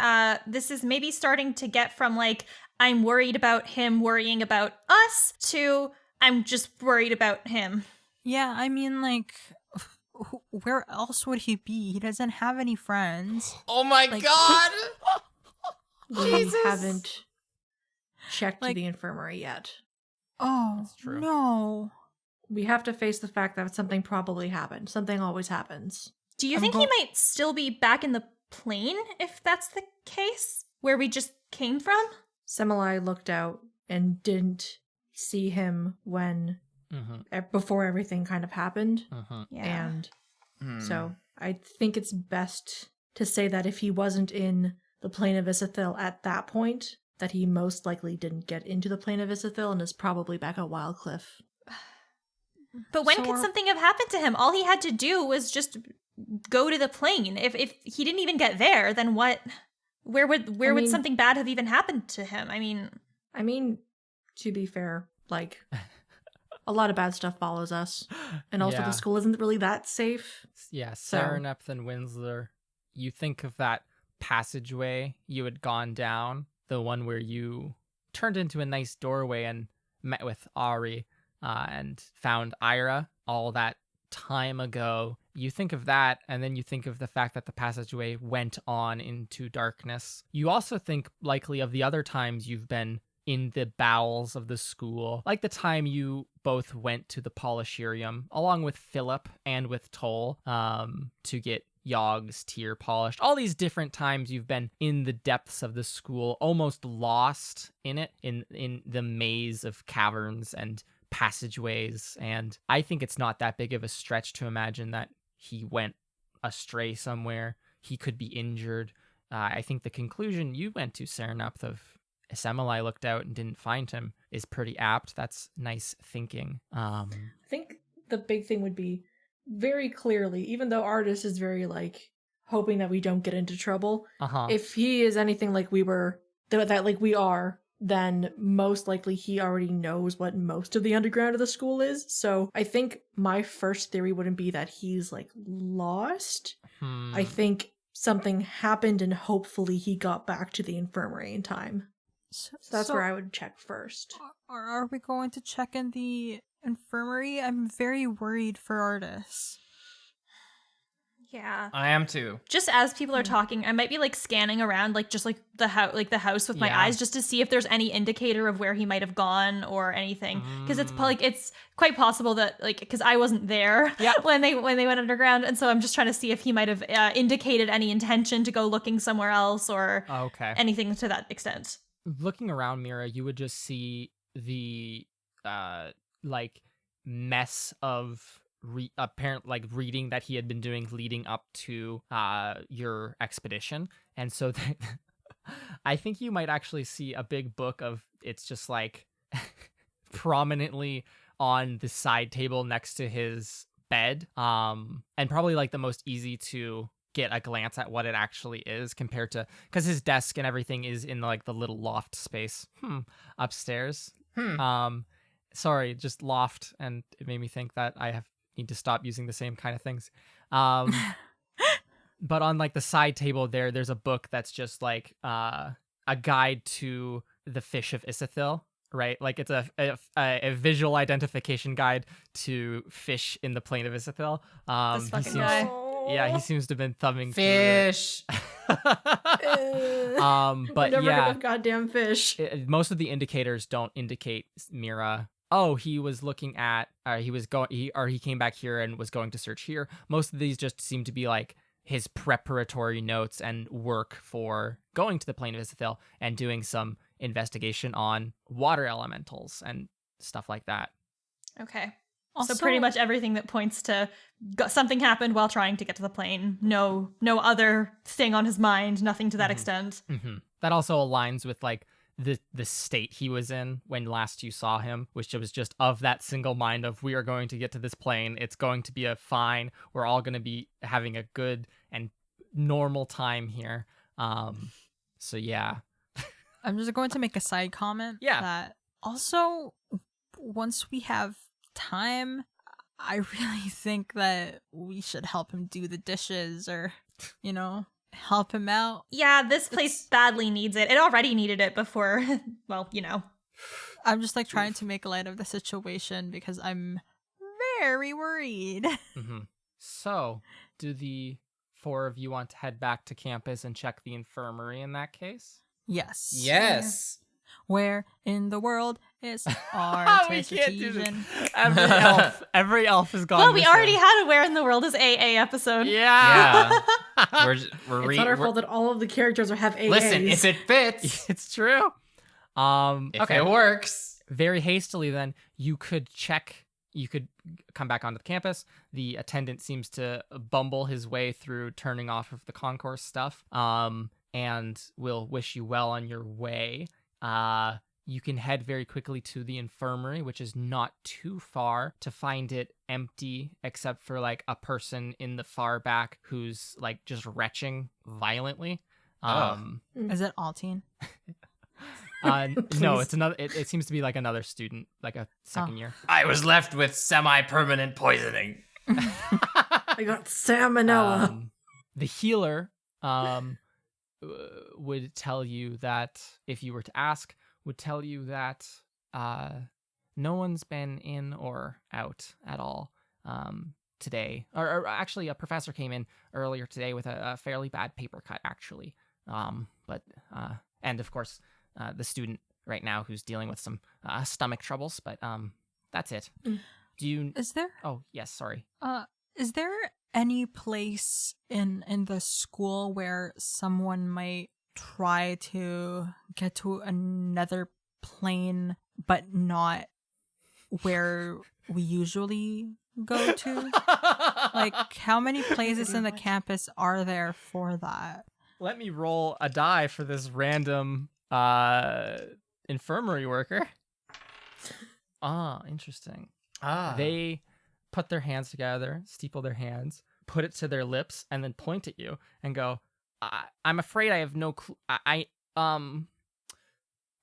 this is maybe starting to get from like, I'm worried about him worrying about us, to I'm just worried about him. Yeah, I mean, like, where else would he be? He doesn't have any friends. Oh my Like- god! We haven't checked Like- the infirmary yet. Oh, That's true. no. We have to face the fact that something probably happened. Something always happens. Do you I'm think go- he might still be back in the plane if that's the case? Where we just came from? Semilai looked out and didn't see him when before everything kind of happened. Yeah. And Hmm. so I think it's best to say that if he wasn't in the plane of Isithil at that point, that he most likely didn't get into the plane of Isithil and is probably back at Wildcliff. But when So could are- something have happened to him? All he had to do was just go to the plane. If he didn't even get there, then what? Where would mean- something bad have even happened to him? I mean, To be fair, like, a lot of bad stuff follows us. And also Yeah. the school isn't really that safe. Yeah, So- Serenepth and Winsler. You think of that passageway you had gone down, the one where you turned into a nice doorway and met with Ari and found Ira all that time ago. You think of that, and then you think of the fact that the passageway went on into darkness. You also think likely of the other times you've been in the bowels of the school, like the time you both went to the Polishirium along with Philip and with Toll to get Yogg's tear polished. All these different times you've been in the depths of the school, almost lost in it, in the maze of caverns and passageways. And I think it's not that big of a stretch to imagine that he went astray somewhere. He could be injured. I think the conclusion you went to, Serenepth, of Semilai looked out and didn't find him is pretty apt. That's nice thinking. I think the big thing would be very clearly, even though Artis is very, like, hoping that we don't get into trouble, if he is anything like we were, that like we are, then most likely he already knows what most of the underground of the school is. So I think my first theory wouldn't be that he's, like, lost. I think something happened and hopefully he got back to the infirmary in time. So that's where I would check first. Are we going to check in the infirmary? I'm very worried for Artis. yeah. I am too. Just as people are talking, I might be like scanning around, like just like the house with my Yeah. eyes, just to see if there's any indicator of where he might have gone or anything. Because it's like it's quite possible that like because I wasn't there when they went underground, and so I'm just trying to see if he might have indicated any intention to go looking somewhere else or Okay. anything to that extent. Looking around, Mira, you would just see the like mess of apparent like reading that he had been doing leading up to your expedition, and so I think you might actually see a big book of it's just like prominently on the side table next to his bed, and probably like the most easy to get a glance at what it actually is compared to because his desk and everything is in like the little loft space upstairs. Sorry, just loft, and it made me think that I need to stop using the same kind of things. But on like the side table there's a book that's just like a guide to the fish of Isithil, right? Like it's a visual identification guide to fish in the plain of Isithil. This fucking guy. Yeah, he seems to have been thumbing Fish. through it. But never yeah, gonna goddamn fish. most of the indicators don't indicate Mira. Oh, he was looking at, he came back here and was going to search here. Most of these just seem to be like his preparatory notes and work for going to the plane of Isithil and doing some investigation on water elementals and stuff like that. Okay. Also, So pretty much everything that points to something happened while trying to get to the plane. No other thing on his mind. Nothing to that extent. Mm-hmm. That also aligns with like the state he was in when last you saw him, which was just of that single mind of, we are going to get to this plane. It's going to be a fine. We're all going to be having a good and normal time here. So yeah. I'm just going to make a side comment. Yeah. That also, once we have time, I really think that we should help him do the dishes or, help him out. Yeah, this place badly needs it. It already needed it before, well, I'm just like trying to make light of the situation because I'm very worried. Mm-hmm. So, do the 4 of you want to head back to campus and check the infirmary in that case? Yes. Yes. Where in the world is our We can't do this. Testitution? Every elf is gone. Well, we missing. already had a Where in the World is AA episode. Yeah. We're It's not our fault that all of the characters have AAs. Listen, if it fits, It's true. if it works. Very hastily then, you could come back onto the campus. The attendant seems to bumble his way through turning off of the concourse stuff, and will wish you well on your way. You can head very quickly to the infirmary, which is not too far, to find it empty except for like a person in the far back who's like just retching violently. Is it Altine? No, it's another. It seems to be like another student, like a second year. I was left with semi-permanent poisoning. I got salmonella. The healer would tell you that, if you were to ask, would tell you that no one's been in or out at all today. Or actually, a professor came in earlier today with a fairly bad paper cut, actually. And of course, the student right now who's dealing with some stomach troubles. But that's it. Do you? Is there? Oh yes, sorry. Is there any place in the school where someone might try to get to another plane, but not where we usually go to? Like, how many places in the campus are there for that? Let me roll a die for this random infirmary worker. Interesting. They put their hands together, steeple their hands, put it to their lips, and then point at you and go, I'm afraid I have no clue.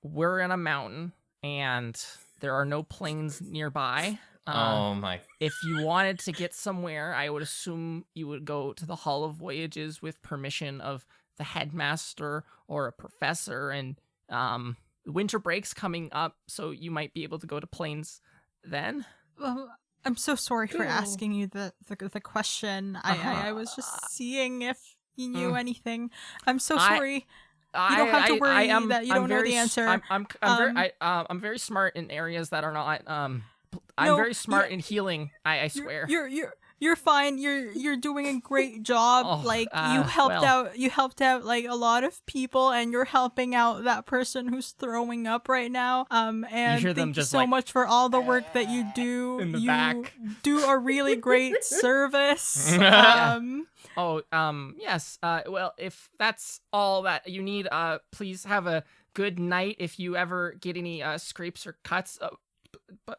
We're in a mountain and there are no planes nearby. Oh my. If you wanted to get somewhere, I would assume you would go to the Hall of Voyages with permission of the headmaster or a professor, and winter break's coming up, so you might be able to go to planes then. Well, I'm so sorry for asking you the question. I was just seeing if you knew anything. I'm so sorry. You don't have to worry that you don't know the answer. I'm very smart in areas that are not. I'm very smart in healing. I swear. You're fine. You're doing a great job. You helped out like a lot of people, and you're helping out that person who's throwing up right now. And thank you so much for all the work that you do. In the back. Do a really great service. Yes. Well, if that's all that you need, please have a good night. If you ever get any scrapes or cuts,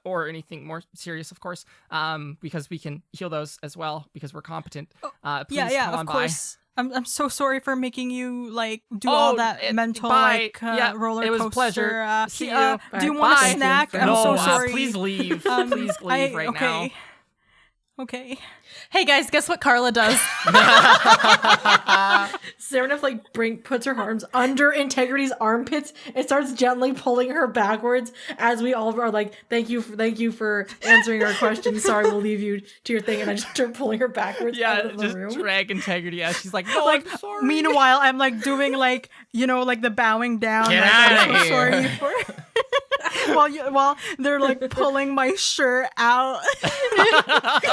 or anything more serious, of course, because we can heal those as well because we're competent. Please come on of by. course. I'm so sorry for making you like do all that mental roller coaster. It was a pleasure. See you. Do you want a snack? I'm so sorry. Please leave. Please leave right now. Okay. Hey guys, guess what Carla does? Serenif puts her arms under Integrity's armpits and starts gently pulling her backwards as we all are like, thank you for answering our questions. Sorry, we'll leave you to your thing. And I just start pulling her backwards out of the just room. drag Integrity as she's like, no, I'm sorry. Meanwhile, I'm like doing the bowing down. Get like, out I'm of so here. sorry for while they're like pulling my shirt out.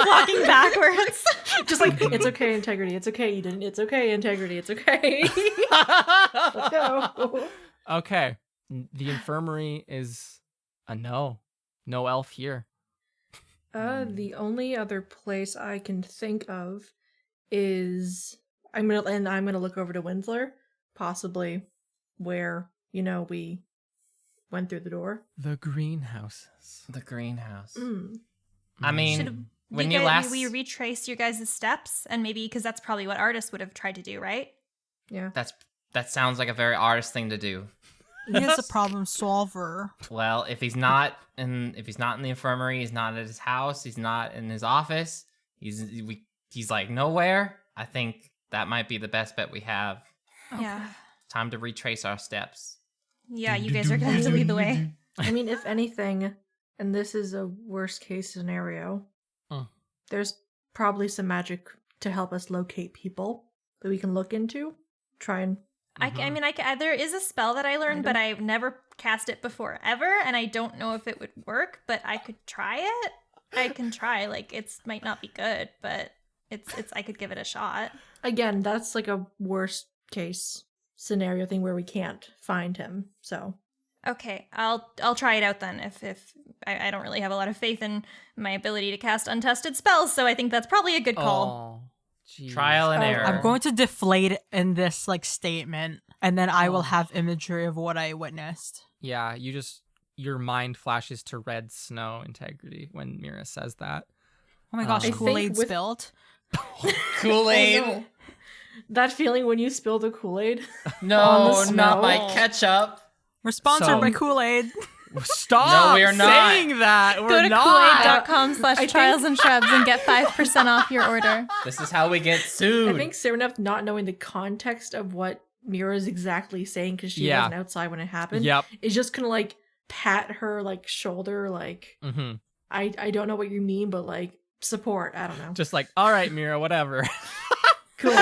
Walking backwards. Just like, it's okay, integrity. It's okay, Eden. It's okay, integrity. It's okay. Let's go. Okay. The infirmary is a no. No elf here. The only other place I can think of is I'm gonna look over to Winsler, possibly where, we went through the door. The greenhouses. The greenhouse. Mm. I mean, Should when you last... we retrace your guys' steps, and maybe because that's probably what artists would have tried to do, right? Yeah. That sounds like a very artist thing to do. He is a problem solver. Well, if he's not in the infirmary, he's not at his house, he's not in his office, he's like nowhere. I think that might be the best bet we have. Yeah. Time to retrace our steps. Yeah, you guys are gonna have to lead the way. I mean, if anything, and this is a worst case scenario, there's probably some magic to help us locate people that we can look into. Try and... I mean, there is a spell that I learned, but I've never cast it before ever, and I don't know if it would work, but I could try it. I can try. Like, it might not be good, but it's I could give it a shot. Again, that's like a worst case scenario thing where we can't find him. So Okay, I'll try it out then. If I don't really have a lot of faith in my ability to cast untested spells, so I think that's probably a good call. Oh, geez. Trial and error. I'm going to deflate in this statement, and then I will have imagery of what I witnessed. Yeah, your mind flashes to red snow integrity when Mira says that. Oh my gosh, I Kool-Aid think spilled. Kool-Aid. Oh, no. That feeling when you spill the Kool-Aid. No, snow. not my ketchup. We're sponsored So- by Kool-Aid. Stop No, we are not. saying that. We're Go to not. kool-aid.com/trials and shrubs and get 5% off your order. This is how we get sued. I think Serenep not knowing the context of what Mira's exactly saying because she Yeah. wasn't outside when it happened. Yep. Is just gonna pat her shoulder Mm-hmm. I don't know what you mean, but support. I don't know. Just all right, Mira, whatever. Cool.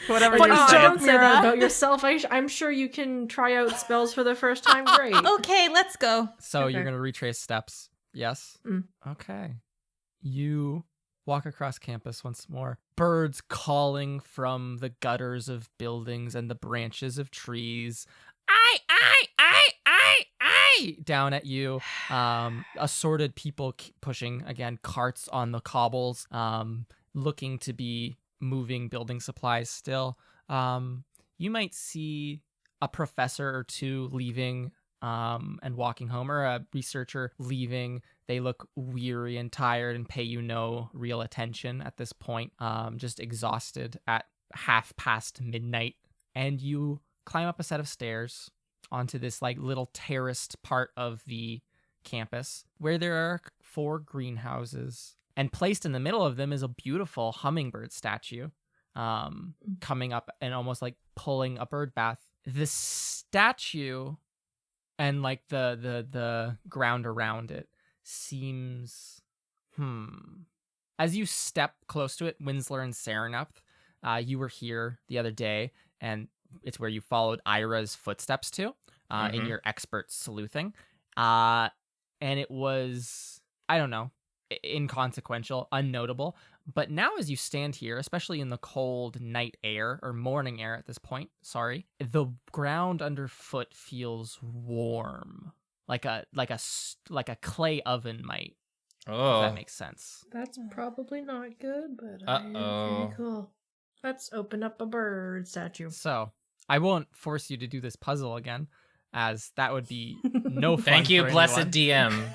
Whatever Funny you're joke, saying. Don't say that Mira. about yourself. I'm sure you can try out spells for the first time. Great. Okay, let's go. So you're Okay. going to retrace steps. Yes? Mm. Okay. You walk across campus once more. Birds calling from the gutters of buildings and the branches of trees. Down at you. Assorted people pushing, again, carts on the cobbles, looking to be moving building supplies still. You might see a professor or two leaving and walking home, or a researcher leaving. They look weary and tired and pay you no real attention at this point, just exhausted at midnight. And you climb up a set of stairs onto this little terraced part of the campus where there are 4 greenhouses. And placed in the middle of them is a beautiful hummingbird statue, coming up and almost pulling a bird bath. The statue and the ground around it seems, As you step close to it, Winsler and Serenep, you were here the other day, and it's where you followed Ira's footsteps to, in your expert sleuthing. And it was, I don't know, inconsequential, unnotable. But now as you stand here, especially in the cold night air, or morning air at this point, the ground underfoot feels warm, like a clay oven might. If that makes sense. That's probably not good, but Uh-oh. okay, cool. Let's open up a bird statue. So I won't force you to do this puzzle again, as that would be no fun. Thank you, for blessed anyone. DM.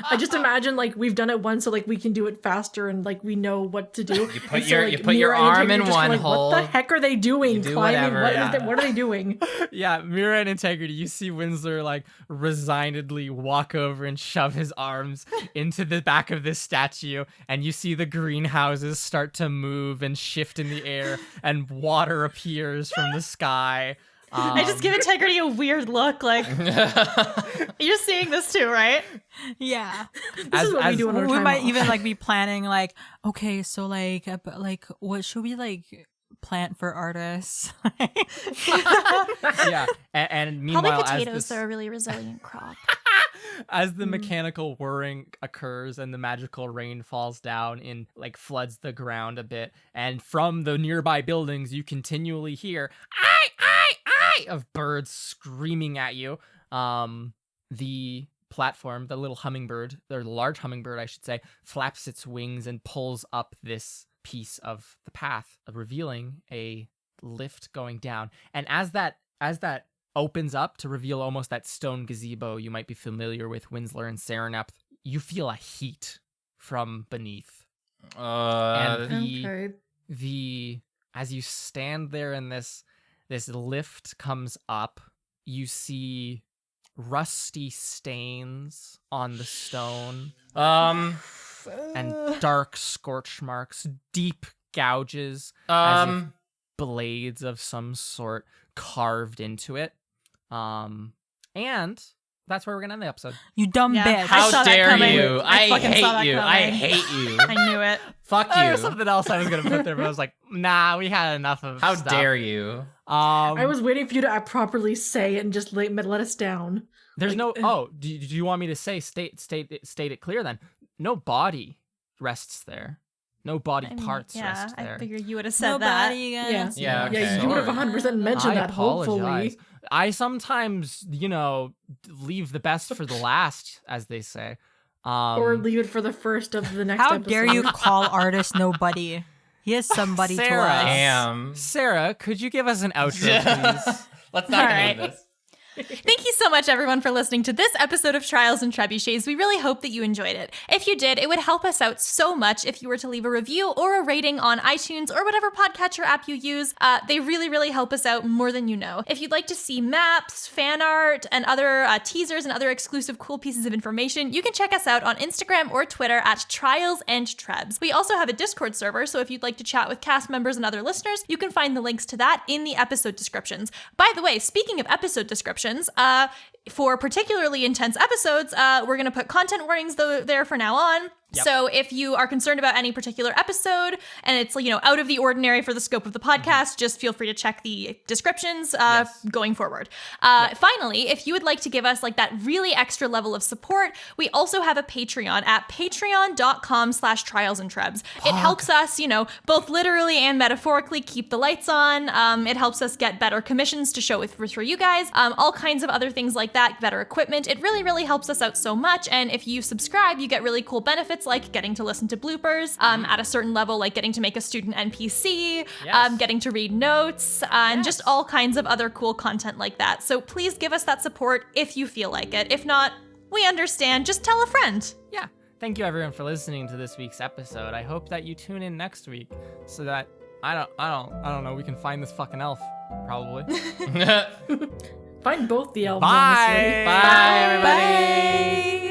I just imagine we've done it once, so we can do it faster and we know what to do. You put And so, your Mira and arm Integrity in just one What hole. the heck are they doing? You do Climbing? whatever, What are they doing? Yeah, Mira and Integrity, you see Winsler resignedly walk over and shove his arms into the back of this statue, and you see the greenhouses start to move and shift in the air, and water appears from the sky. I just give Integrity a weird look, you're seeing this too, right? Yeah. This is what we do on our We time might off. even be planning okay, so what should we plant for artists? Yeah, and meanwhile, Probably potatoes as this, are a really resilient crop. As the mechanical whirring occurs and the magical rain falls down and like floods the ground a bit, and from the nearby buildings you continually hear "Ai!" of birds screaming at you. The platform, the little hummingbird, the large hummingbird, I should say, flaps its wings and pulls up this piece of the path, revealing a lift going down. And as that opens up to reveal almost that stone gazebo you might be familiar with, Winsler and Serenep, you feel a heat from beneath. And the as you stand there and this lift comes up, you see rusty stains on the stone, and dark scorch marks, deep gouges, as if blades of some sort carved into it. And that's where we're gonna end the episode. You dumb Yeah. bitch. I saw How that dare coming. you? I fucking saw that hate you. I coming. hate you. I knew it. Fuck There you. was something else I was gonna put there, but I was like, nah, we had enough of How stuff. dare you? I was waiting for you to properly say it and just let us down. There's like, no. Oh, do you want me to state it clear then? No body rests there. No body parts rest there. I figured you would have said Nobody that. gonna Yeah. see Yeah, it. okay. Yeah, you would have Sorry. 100% mentioned I that, apologize. hopefully. I sometimes, leave the best for the last, as they say. Or leave it for the first of the next How episode. dare you call artist nobody? He is somebody to Sarah. us. Damn. Sarah, could you give us an outro, please? Let's not All get right. into this. Thank you so much, everyone, for listening to this episode of Trials and Trebuchets. We really hope that you enjoyed it. If you did, it would help us out so much if you were to leave a review or a rating on iTunes or whatever podcatcher app you use. They really, really help us out more than you know. If you'd like to see maps, fan art, and other teasers and other exclusive cool pieces of information, you can check us out on Instagram or Twitter at Trials and Trebs. We also have a Discord server, so if you'd like to chat with cast members and other listeners, you can find the links to that in the episode descriptions. By the way, speaking of episode descriptions, for particularly intense episodes, we're going to put content warnings there for now on. Yep. So if you are concerned about any particular episode and it's out of the ordinary for the scope of the podcast, just feel free to check the descriptions going forward. Finally, if you would like to give us that really extra level of support, we also have a Patreon at patreon.com/trialsandtrebs. It helps us, both literally and metaphorically keep the lights on. It helps us get better commissions to show for you guys, all kinds of other things like that, better equipment. It really, really helps us out so much. And if you subscribe, you get really cool benefits like getting to listen to bloopers at a certain level, like getting to make a student NPC, Yes. getting to read notes, and just all kinds of other cool content like that. So please give us that support if you feel like it. If not, we understand. Just tell a friend. Yeah. Thank you everyone for listening to this week's episode. I hope that you tune in next week so that I don't know, we can find this fucking elf probably. Find both the elves, Bye. honestly. Bye, everybody. Bye.